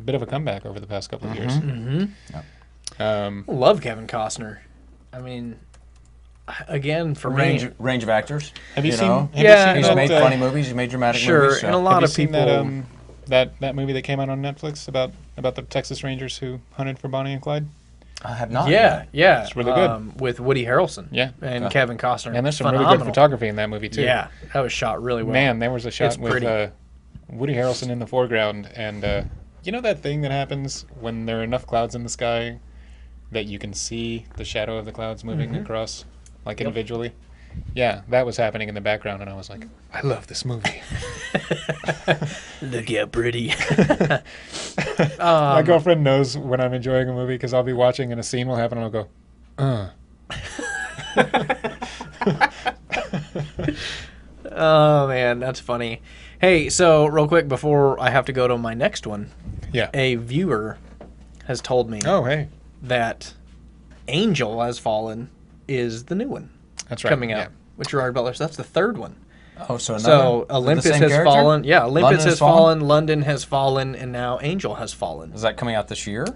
Speaker 2: bit of a comeback over the past couple of years.
Speaker 1: Love Kevin Costner. I mean, again, for me,
Speaker 3: Range of actors.
Speaker 2: Have you
Speaker 3: you
Speaker 2: seen?
Speaker 3: know?
Speaker 2: Have
Speaker 1: Yeah,
Speaker 2: you
Speaker 3: He's
Speaker 2: seen
Speaker 3: made
Speaker 2: that,
Speaker 3: funny movies. He's made dramatic
Speaker 1: sure,
Speaker 3: movies. So.
Speaker 1: and a
Speaker 2: Have
Speaker 1: lot
Speaker 2: you
Speaker 1: of
Speaker 2: seen
Speaker 1: people.
Speaker 2: that movie that came out on Netflix about the Texas Rangers who hunted for Bonnie and Clyde?
Speaker 3: I have not.
Speaker 1: Yeah, yeah,
Speaker 2: It's really good.
Speaker 1: with Woody Harrelson.
Speaker 2: Yeah.
Speaker 1: and
Speaker 3: Okay.
Speaker 1: Kevin Costner.
Speaker 2: And there's some
Speaker 1: Phenomenal.
Speaker 2: really good photography in that movie too.
Speaker 1: Yeah, that was shot really well.
Speaker 2: Man, there was a shot
Speaker 1: It's
Speaker 2: with
Speaker 1: pretty.
Speaker 2: Woody Harrelson in the foreground, and you know that thing that happens when there are enough clouds in the sky that you can see the shadow of the clouds moving across, like individually? Yeah, that was happening in the background, and I was like, I love this movie.
Speaker 1: Look how pretty.
Speaker 2: My girlfriend knows when I'm enjoying a movie because I'll be watching and a scene will happen, and I'll go,
Speaker 1: Oh man, that's funny. Hey, so real quick before I have to go to my next one,
Speaker 2: Yeah.
Speaker 1: a viewer has told me
Speaker 2: Oh, hey.
Speaker 1: that Angel Has Fallen is the new one
Speaker 2: That's right.
Speaker 1: coming out
Speaker 2: Yeah.
Speaker 1: with Gerard Butler. So that's the third one.
Speaker 3: Oh, so
Speaker 1: So Olympus
Speaker 3: the same
Speaker 1: has
Speaker 3: character?
Speaker 1: fallen. Yeah, Olympus
Speaker 3: London
Speaker 1: has fallen. London has fallen, and now Angel has fallen.
Speaker 3: Is that coming out this year?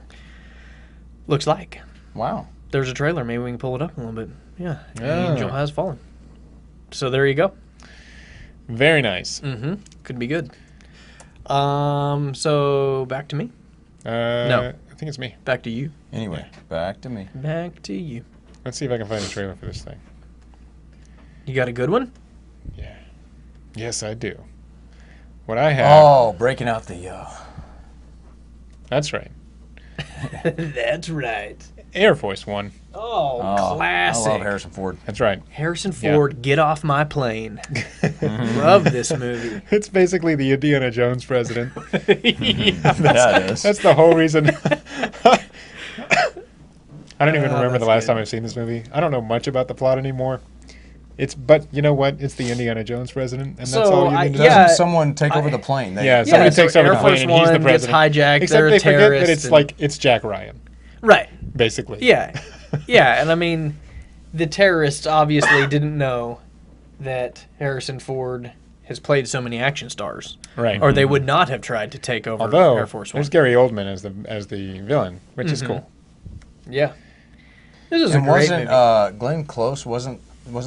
Speaker 1: Looks like
Speaker 3: Wow.
Speaker 1: there's a trailer. Maybe we can pull it up a little bit. Yeah,
Speaker 2: Yeah.
Speaker 1: Angel Has Fallen. So there you go.
Speaker 2: Very nice.
Speaker 1: Could be good. So back to me.
Speaker 2: No. I think it's me.
Speaker 1: Back to you.
Speaker 3: Anyway, back to me.
Speaker 1: Back to you.
Speaker 2: Let's see if I can find a trailer for this thing.
Speaker 1: You got a good one?
Speaker 2: Yeah. Yes, I do. What I have.
Speaker 3: Oh, breaking out the.
Speaker 2: That's right.
Speaker 1: That's right.
Speaker 2: Air Force One.
Speaker 1: Oh,
Speaker 3: Oh,
Speaker 1: classic.
Speaker 3: I love Harrison Ford.
Speaker 2: That's right.
Speaker 1: Harrison
Speaker 2: Yeah.
Speaker 1: Ford, get off my plane. Love this movie.
Speaker 2: It's basically the Indiana Jones president.
Speaker 3: Yeah, it is.
Speaker 2: That's the whole reason. I don't even remember
Speaker 1: that's
Speaker 2: the last
Speaker 1: good.
Speaker 2: time I've seen this movie. I don't know much about the plot anymore. But you know what? It's the Indiana Jones president, and that's
Speaker 1: So,
Speaker 2: all you need to know.
Speaker 1: yeah.
Speaker 3: Doesn't someone take over the plane?
Speaker 2: Yeah, somebody
Speaker 1: so
Speaker 2: takes over
Speaker 1: Air
Speaker 2: the plane
Speaker 1: Force
Speaker 2: and he's the
Speaker 1: One gets
Speaker 2: president.
Speaker 1: hijacked.
Speaker 2: Except
Speaker 1: They're
Speaker 2: they forget that
Speaker 1: terrorists
Speaker 2: it's
Speaker 1: and-
Speaker 2: like it's Jack Ryan,
Speaker 1: Right.
Speaker 2: basically.
Speaker 1: Yeah. Yeah, and I mean, the terrorists obviously didn't know that Harrison Ford has played so many action stars.
Speaker 2: Right.
Speaker 1: Or they would not have tried to take over
Speaker 2: Although
Speaker 1: Air Force One.
Speaker 2: there's Gary Oldman as the villain, which is cool.
Speaker 1: Yeah. This is a
Speaker 3: And
Speaker 1: great
Speaker 3: wasn't
Speaker 1: movie.
Speaker 3: Glenn Close wasn't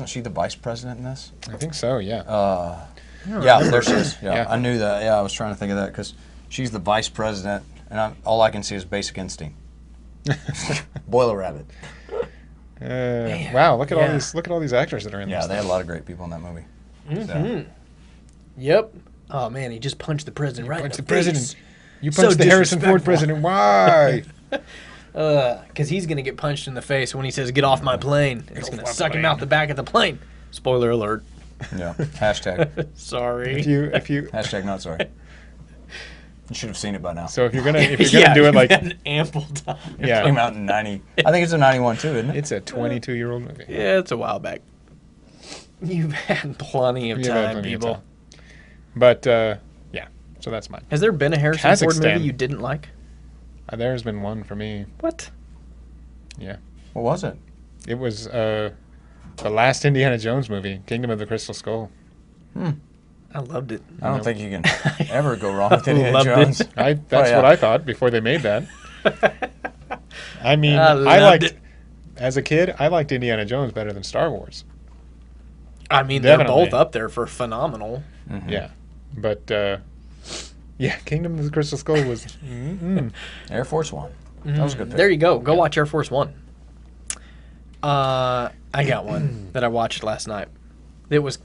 Speaker 3: she the vice president in this?
Speaker 2: I think so. Yeah.
Speaker 3: Yeah, there she is. Yeah,
Speaker 2: Yeah.
Speaker 3: I knew that. Yeah, I was trying to think of that because she's the vice president, and all I can see is Basic Instinct. Boiler Rabbit.
Speaker 2: Wow! Look at
Speaker 1: yeah.
Speaker 2: all these actors that are in
Speaker 3: Yeah,
Speaker 2: this.
Speaker 3: they had a lot of great people in that movie. So.
Speaker 1: Yep. Oh, man, he just punched the president right in
Speaker 2: Punch
Speaker 1: the
Speaker 2: the president.
Speaker 1: face.
Speaker 2: You
Speaker 1: So
Speaker 2: punched the Harrison Ford
Speaker 1: disrespectful.
Speaker 2: president. Why?
Speaker 1: Because he's going to get punched in the face when he says, "Get off my plane." It's going to suck him out the back of the plane. Spoiler alert.
Speaker 3: Yeah. Hashtag.
Speaker 1: Sorry.
Speaker 2: If you
Speaker 3: Hashtag not sorry. You should have seen it by now.
Speaker 2: so if you're gonna do it
Speaker 1: you've
Speaker 2: like
Speaker 1: had an ample time.
Speaker 2: yeah,
Speaker 3: Came out in 90. I think it's a 91 too, isn't it?
Speaker 2: it's a 22-year-old movie.
Speaker 1: Yeah, it's a while back. You've had plenty of
Speaker 2: You've had
Speaker 1: time,
Speaker 2: plenty of
Speaker 1: people.
Speaker 2: time. But yeah, so that's mine.
Speaker 1: Has there been a Harrison Ford
Speaker 2: Kazakhstan.
Speaker 1: movie you didn't like?
Speaker 2: There's been one for me.
Speaker 1: What?
Speaker 2: Yeah,
Speaker 3: What was it?
Speaker 2: it was the last Indiana Jones movie, Kingdom of the Crystal Skull.
Speaker 1: I loved it.
Speaker 3: I don't think you can ever go wrong with Indiana
Speaker 1: Loved it.
Speaker 3: Jones.
Speaker 2: That's
Speaker 3: yeah.
Speaker 2: what I thought before they made that. I mean,
Speaker 1: I
Speaker 2: I
Speaker 1: loved
Speaker 2: liked
Speaker 1: it.
Speaker 2: as a kid, I liked Indiana Jones better than Star Wars.
Speaker 1: I mean, they're
Speaker 2: Definitely.
Speaker 1: both up there for phenomenal.
Speaker 2: Yeah, but yeah, Kingdom of the Crystal Skull was.
Speaker 3: Air Force One. That was a good pick.
Speaker 1: There you go. Go watch Air Force One. I got one that I watched last night. It was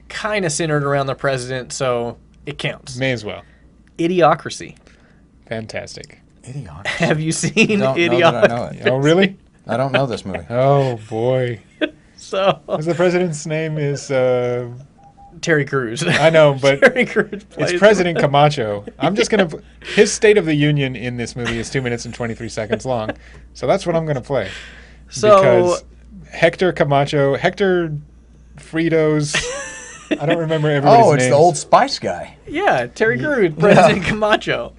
Speaker 1: kind of centered around the president, so it counts.
Speaker 2: May as well.
Speaker 1: Idiocracy.
Speaker 2: Fantastic.
Speaker 3: Idiocracy.
Speaker 1: Have you seen
Speaker 3: Don't know
Speaker 1: Idiocracy?
Speaker 3: that I know it.
Speaker 2: Oh, really?
Speaker 3: I don't know this movie.
Speaker 2: Oh boy.
Speaker 1: So
Speaker 2: Because the president's name is
Speaker 1: Terry Crews.
Speaker 2: I know, but
Speaker 1: Terry Crews plays
Speaker 2: it's President Camacho. I'm just gonna. His State of the Union in this movie is 2 minutes and 23 seconds long, so that's what I'm gonna play.
Speaker 1: So
Speaker 2: Because Hector Camacho, Hector Fritos. I don't remember everybody's
Speaker 3: Oh, it's
Speaker 2: names.
Speaker 3: the Old Spice guy.
Speaker 1: yeah, Terry Crews, President Camacho.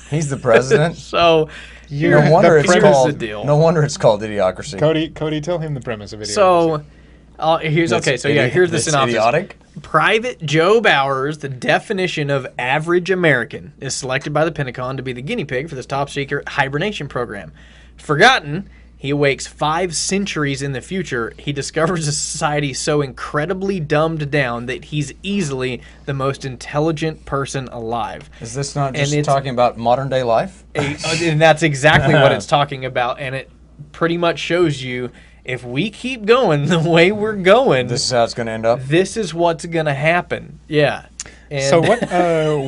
Speaker 3: He's the president.
Speaker 1: So
Speaker 2: You're-
Speaker 3: No wonder
Speaker 2: the
Speaker 3: it's
Speaker 2: premise-
Speaker 1: Here's
Speaker 3: called.
Speaker 1: the deal.
Speaker 3: No wonder it's called Idiocracy.
Speaker 2: Cody, tell him the premise of Idiocracy.
Speaker 1: So here's
Speaker 3: It's
Speaker 1: okay. So yeah, here's the
Speaker 3: it's
Speaker 1: synopsis.
Speaker 3: Idiotic.
Speaker 1: Private Joe Bowers, the definition of average American, is selected by the Pentagon to be the guinea pig for this top secret hibernation program. Forgotten, he awakes 5 centuries in the future. He discovers a society so incredibly dumbed down that he's easily the most intelligent person alive.
Speaker 3: Is this not
Speaker 1: And
Speaker 3: just
Speaker 1: it's-
Speaker 3: talking about modern day life?
Speaker 1: And that's exactly what it's talking about. And it pretty much shows you if we keep going the way we're going,
Speaker 3: This is how it's going to end up.
Speaker 1: this is what's going to happen. Yeah. And
Speaker 2: So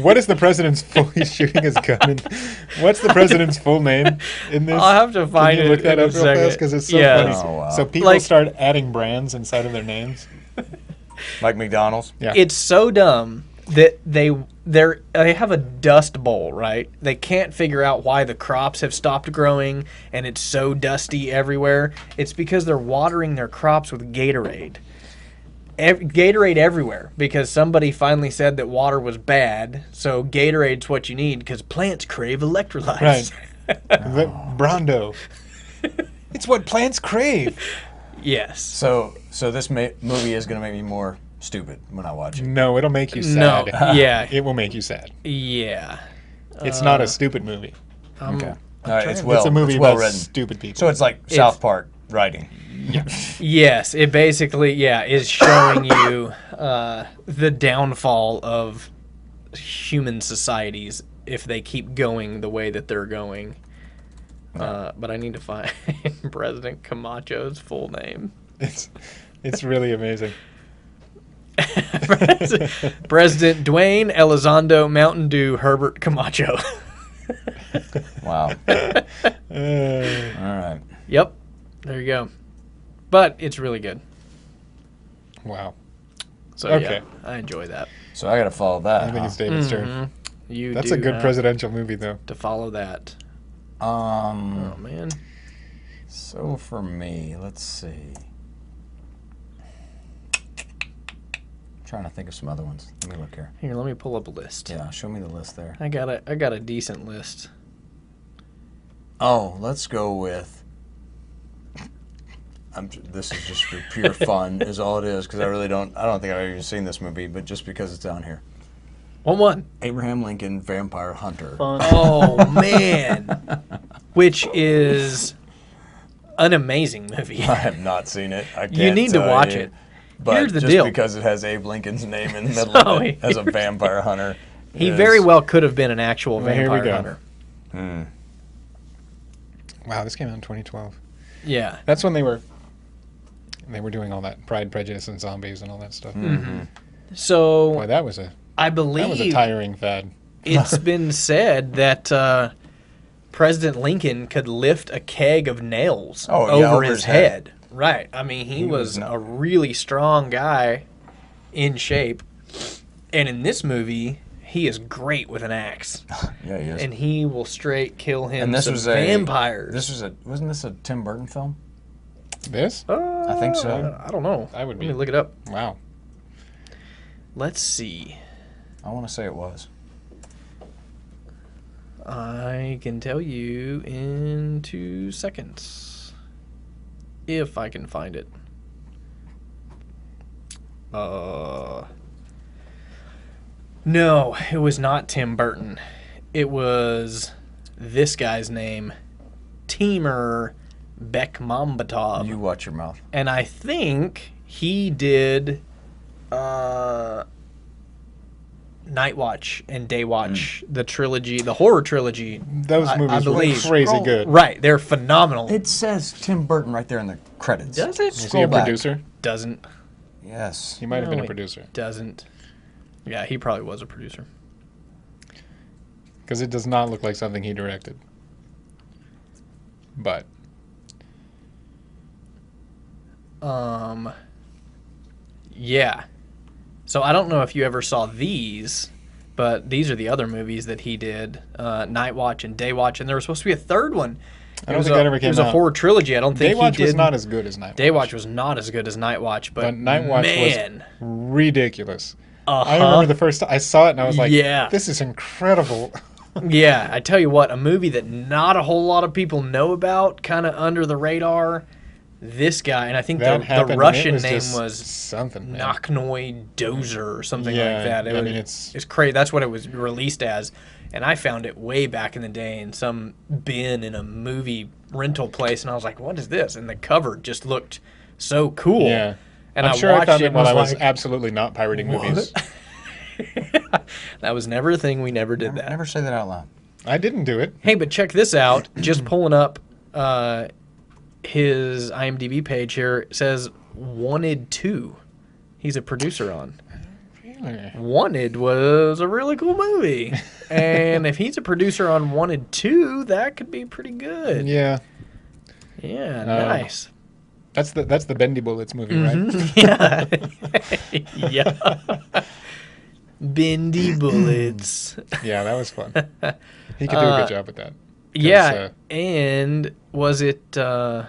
Speaker 2: what is the president's full? He's shooting his gun. What's the president's full name in this?
Speaker 1: I'll have to find
Speaker 2: Can you
Speaker 1: it
Speaker 2: look that
Speaker 1: in a
Speaker 2: up real
Speaker 1: second.
Speaker 2: fast because it's so
Speaker 1: Yeah.
Speaker 2: funny.
Speaker 3: Oh, wow.
Speaker 2: So people
Speaker 1: Like-
Speaker 2: start adding brands inside of their names.
Speaker 3: Like McDonald's.
Speaker 2: Yeah.
Speaker 1: It's so dumb that they have a dust bowl, right? They can't figure out why the crops have stopped growing and it's so dusty everywhere. It's because they're watering their crops with Gatorade. Gatorade everywhere because somebody finally said that water was bad, so Gatorade's what you need because plants crave electrolytes.
Speaker 2: Right. Brondo. It's what plants crave.
Speaker 1: Yes.
Speaker 3: So this movie is going to make me more stupid when I watch it.
Speaker 2: No, it'll make you
Speaker 1: No.
Speaker 2: sad.
Speaker 1: Yeah.
Speaker 2: It will make you sad.
Speaker 1: Yeah.
Speaker 2: It's not a stupid movie.
Speaker 3: Okay. All right, it's
Speaker 2: It's a movie
Speaker 3: well
Speaker 2: about
Speaker 3: written.
Speaker 2: stupid people.
Speaker 3: So it's like South Park writing.
Speaker 1: Yes, it basically, is showing you the downfall of human societies if they keep going the way that they're going. But I need to find President Camacho's full name.
Speaker 2: it's really amazing.
Speaker 1: President Dwayne Elizondo Mountain Dew Herbert Camacho.
Speaker 3: Wow. All right.
Speaker 1: Yep, there you go. But it's really good.
Speaker 2: Wow.
Speaker 1: So
Speaker 2: Okay.
Speaker 1: yeah, I enjoy that.
Speaker 3: So I got to follow that.
Speaker 2: I think it's David's turn.
Speaker 1: You
Speaker 2: That's
Speaker 1: do
Speaker 2: a good
Speaker 1: have
Speaker 2: presidential movie, though.
Speaker 1: to follow that.
Speaker 3: huh?
Speaker 1: Oh man.
Speaker 3: So for me, let's see. Trying to think of some other ones. Let me look here.
Speaker 1: Here, let me pull up a list.
Speaker 3: Yeah, show me the list there.
Speaker 1: I got a decent list.
Speaker 3: Oh, let's go with. This is just for pure fun, is all it is, because I don't think I've even seen this movie, but just because it's on here.
Speaker 1: What one?
Speaker 3: Abraham Lincoln, Vampire Hunter.
Speaker 1: Oh man, which is an amazing movie.
Speaker 3: I have not seen it. I can't
Speaker 1: You need to
Speaker 3: tell
Speaker 1: watch
Speaker 3: you.
Speaker 1: it.
Speaker 3: But
Speaker 1: Here's the
Speaker 3: just
Speaker 1: deal.
Speaker 3: because it has Abe Lincoln's name in the middle
Speaker 1: So
Speaker 3: of it as a vampire hunter.
Speaker 1: He
Speaker 3: is-
Speaker 1: very well could have been an actual
Speaker 2: Well, here we
Speaker 1: vampire
Speaker 2: go.
Speaker 1: hunter.
Speaker 3: Hmm.
Speaker 2: Wow, this came out in 2012.
Speaker 1: Yeah.
Speaker 2: That's when they were doing all that Pride, Prejudice, and Zombies and all that stuff.
Speaker 1: So
Speaker 2: Boy, that was a
Speaker 1: I believe
Speaker 2: tiring fad.
Speaker 1: it's been said that President Lincoln could lift a keg of nails
Speaker 3: Oh, yeah,
Speaker 1: over
Speaker 3: over
Speaker 1: his
Speaker 3: his head.
Speaker 1: head. Right. I mean, he was
Speaker 3: was
Speaker 1: a really strong guy in shape. And in this movie, he is great with an axe.
Speaker 3: Yeah, he is.
Speaker 1: And he will straight kill him
Speaker 3: And this
Speaker 1: some
Speaker 3: was
Speaker 1: vampires.
Speaker 3: wasn't this a Tim Burton film?
Speaker 2: This?
Speaker 3: I think so.
Speaker 1: I don't know.
Speaker 2: I would be.
Speaker 1: Let me look it up.
Speaker 2: Wow.
Speaker 1: Let's see.
Speaker 3: I want to say it was.
Speaker 1: I can tell you in 2 seconds. If I can find it. No, it was not Tim Burton. It was this guy's name, Timur Bekmambetov.
Speaker 3: You watch your mouth.
Speaker 1: And I think he did Night Watch and Day Watch, the trilogy, the horror trilogy.
Speaker 2: Those
Speaker 1: I
Speaker 2: movies were
Speaker 1: believe.
Speaker 2: crazy good.
Speaker 1: Right, they're phenomenal.
Speaker 3: It says Tim Burton right there in the credits.
Speaker 1: Does it?
Speaker 2: Is he
Speaker 3: Scroll
Speaker 2: a
Speaker 3: back.
Speaker 2: producer?
Speaker 1: Doesn't.
Speaker 3: Yes.
Speaker 2: He might have
Speaker 1: No,
Speaker 2: been a
Speaker 1: it
Speaker 2: producer.
Speaker 1: Doesn't. Yeah, he probably was a producer.
Speaker 2: Because it does not look like something he directed. But
Speaker 1: Yeah. So I don't know if you ever saw these, but these are the other movies that he did, Night Watch and Day Watch, and there was supposed to be a third one.
Speaker 2: I don't think that ever came
Speaker 1: It was
Speaker 2: out.
Speaker 1: a horror trilogy. I don't think
Speaker 2: Daywatch
Speaker 1: he did.
Speaker 2: was not as good as Night Watch.
Speaker 1: Day Watch was not as good as Night Watch, but
Speaker 2: Night Watch
Speaker 1: man,
Speaker 2: was ridiculous.
Speaker 1: uh-huh.
Speaker 2: I remember the first time I saw it and I was like,
Speaker 1: Yeah.
Speaker 2: this is incredible.
Speaker 1: Yeah, I tell you what, a movie that not a whole lot of people know about, kind of under the radar. This guy, and I think
Speaker 2: That
Speaker 1: the
Speaker 2: happened, and
Speaker 1: Russian
Speaker 2: it
Speaker 1: name
Speaker 2: just
Speaker 1: was
Speaker 2: something, man.
Speaker 1: Nakhnoy Dozer or something
Speaker 2: Yeah,
Speaker 1: like that.
Speaker 2: I mean, it's
Speaker 1: crazy. That's what it was released as, and I found it way back in the day in some bin in a movie rental place, and I was like, "What is this?" And the cover just looked so cool.
Speaker 2: Yeah.
Speaker 1: and
Speaker 2: I'm sure I
Speaker 1: watched
Speaker 2: found it
Speaker 1: and
Speaker 2: while I was
Speaker 1: like,
Speaker 2: absolutely not pirating
Speaker 1: "What?"
Speaker 2: movies.
Speaker 1: That was never a thing. We never did that.
Speaker 3: Never say that out loud.
Speaker 2: I didn't do it.
Speaker 1: Hey, but check this out. Just pulling up his IMDb page here, it says Wanted 2. He's a producer on.
Speaker 2: Really?
Speaker 1: Wanted was a really cool movie. And if he's a producer on Wanted 2, that could be pretty good.
Speaker 2: Yeah.
Speaker 1: Yeah, nice.
Speaker 2: That's the Bendy Bullets movie, right?
Speaker 1: Yeah. Yeah. Bendy bullets.
Speaker 2: Yeah, that was fun. He could do a good job with that.
Speaker 1: Yeah, and was it, man,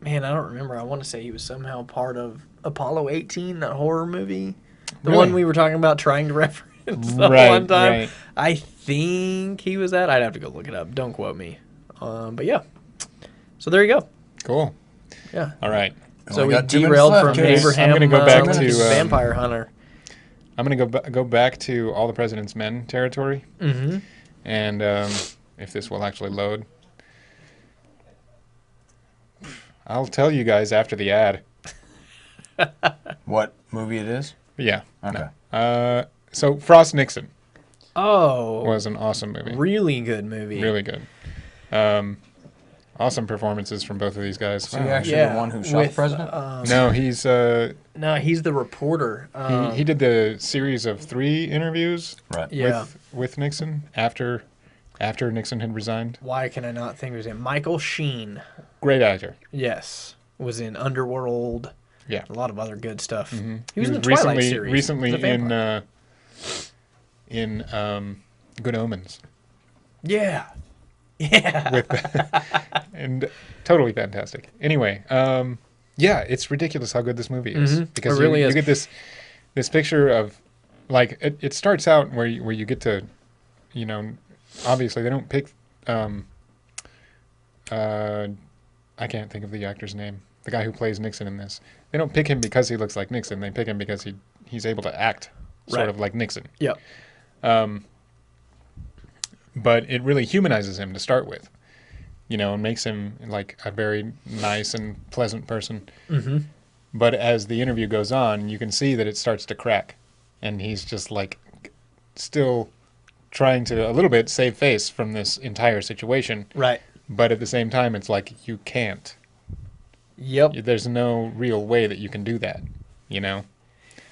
Speaker 1: I don't remember. I want to say he was somehow part of Apollo 18, that horror movie. The
Speaker 2: Really?
Speaker 1: one we were talking about trying to reference the
Speaker 2: Right,
Speaker 1: one time.
Speaker 2: right.
Speaker 1: I think he was that. I'd have to go look it up. Don't quote me. But yeah. So there you go.
Speaker 2: Cool.
Speaker 1: Yeah.
Speaker 2: All right.
Speaker 1: So
Speaker 3: Only
Speaker 1: we
Speaker 3: got 2 minutes
Speaker 1: derailed
Speaker 3: left,
Speaker 1: from
Speaker 3: kids.
Speaker 1: Abraham
Speaker 2: I'm gonna go back to,
Speaker 1: Vampire Hunter.
Speaker 2: I'm going to go back to All the President's Men territory.
Speaker 1: Mm-hmm.
Speaker 2: And if this will actually load. I'll tell you guys after the ad.
Speaker 3: What movie it is?
Speaker 2: Yeah.
Speaker 3: Okay.
Speaker 2: So Frost Nixon
Speaker 1: Oh,
Speaker 2: was an awesome movie.
Speaker 1: really good movie.
Speaker 2: Really good. Awesome performances from both of these guys.
Speaker 3: So you actually the one who shot the president?
Speaker 2: No, he's
Speaker 1: No, he's the reporter.
Speaker 2: he did the series of 3 interviews
Speaker 3: Right.
Speaker 1: Yeah.
Speaker 2: with Nixon after Nixon had resigned.
Speaker 1: Why can I not think of his name? Michael Sheen.
Speaker 2: Great actor.
Speaker 1: Yes. Was in Underworld.
Speaker 2: Yeah.
Speaker 1: A lot of other good stuff.
Speaker 2: Mm-hmm.
Speaker 1: He was in the Twilight series.
Speaker 2: recently
Speaker 1: He's a vampire.
Speaker 2: in Good Omens.
Speaker 1: Yeah. Yeah.
Speaker 2: With and totally fantastic. Anyway, yeah, it's ridiculous how good this movie is because
Speaker 1: It really
Speaker 2: you
Speaker 1: is.
Speaker 2: get this picture of like it starts out where you get to, you know, obviously they don't pick I can't think of the actor's name. The guy who plays Nixon in this. They don't pick him because he looks like Nixon. They pick him because he's able to act sort
Speaker 1: Right.
Speaker 2: of like Nixon.
Speaker 1: Yep.
Speaker 2: But it really humanizes him to start with, you know, and makes him like a very nice and pleasant person.
Speaker 1: Mm-hmm.
Speaker 2: But as the interview goes on, you can see that it starts to crack, and he's just like still trying to a little bit save face from this entire situation.
Speaker 1: Right.
Speaker 2: But at the same time, it's like you can't.
Speaker 1: Yep.
Speaker 2: There's no real way that you can do that, you know?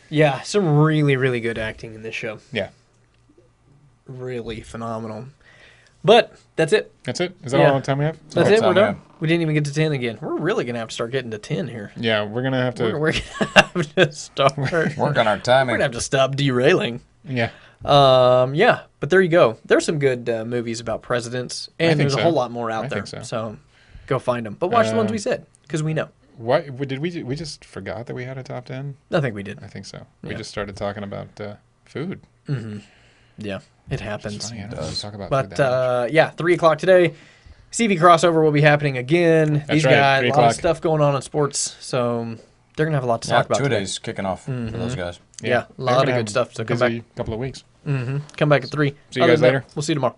Speaker 1: Yeah. Some really, really good acting in this show.
Speaker 2: Yeah.
Speaker 1: Really phenomenal. But that's it.
Speaker 2: That's it. Is that
Speaker 1: Yeah.
Speaker 2: all the time we have?
Speaker 1: That's
Speaker 3: all
Speaker 1: it.
Speaker 3: the
Speaker 1: We're
Speaker 3: time we
Speaker 1: done.
Speaker 3: have.
Speaker 1: We didn't even get to 10 again. We're really going to have to start getting to 10 here.
Speaker 2: Yeah, we're gonna have to.
Speaker 1: We're going to have to start. We're
Speaker 3: Work on our timing.
Speaker 1: going to have to stop derailing.
Speaker 2: Yeah.
Speaker 1: Yeah, but there you go. There's some good movies about presidents, and
Speaker 2: think
Speaker 1: there's a
Speaker 2: so.
Speaker 1: whole lot more out
Speaker 2: I
Speaker 1: there.
Speaker 2: think so.
Speaker 1: So go find them. But watch the ones we said, because we know.
Speaker 2: Why did we just forgot that we had a top 10?
Speaker 1: I think we did.
Speaker 2: I think so.
Speaker 1: Yeah.
Speaker 2: We just started talking about food.
Speaker 1: Yeah, it
Speaker 2: It's
Speaker 1: happens.
Speaker 2: funny, I don't talk about food
Speaker 1: But
Speaker 2: that much.
Speaker 1: yeah, 3 o'clock today. CV crossover will be happening again.
Speaker 2: That's
Speaker 1: These
Speaker 2: right,
Speaker 1: guys,
Speaker 2: 3
Speaker 1: a lot of
Speaker 2: o'clock.
Speaker 1: stuff going on in sports, so they're gonna have a lot to
Speaker 3: Yeah,
Speaker 1: talk about.
Speaker 3: 2
Speaker 1: today.
Speaker 3: days kicking off for those guys.
Speaker 1: Yeah, a
Speaker 2: they're
Speaker 1: lot
Speaker 2: gonna
Speaker 1: of
Speaker 2: have
Speaker 1: good stuff. So
Speaker 2: a
Speaker 1: come back.
Speaker 2: busy couple of weeks.
Speaker 1: Come back at 3.
Speaker 2: See you
Speaker 1: Other
Speaker 2: guys
Speaker 1: than that,
Speaker 2: later.
Speaker 1: We'll see you tomorrow.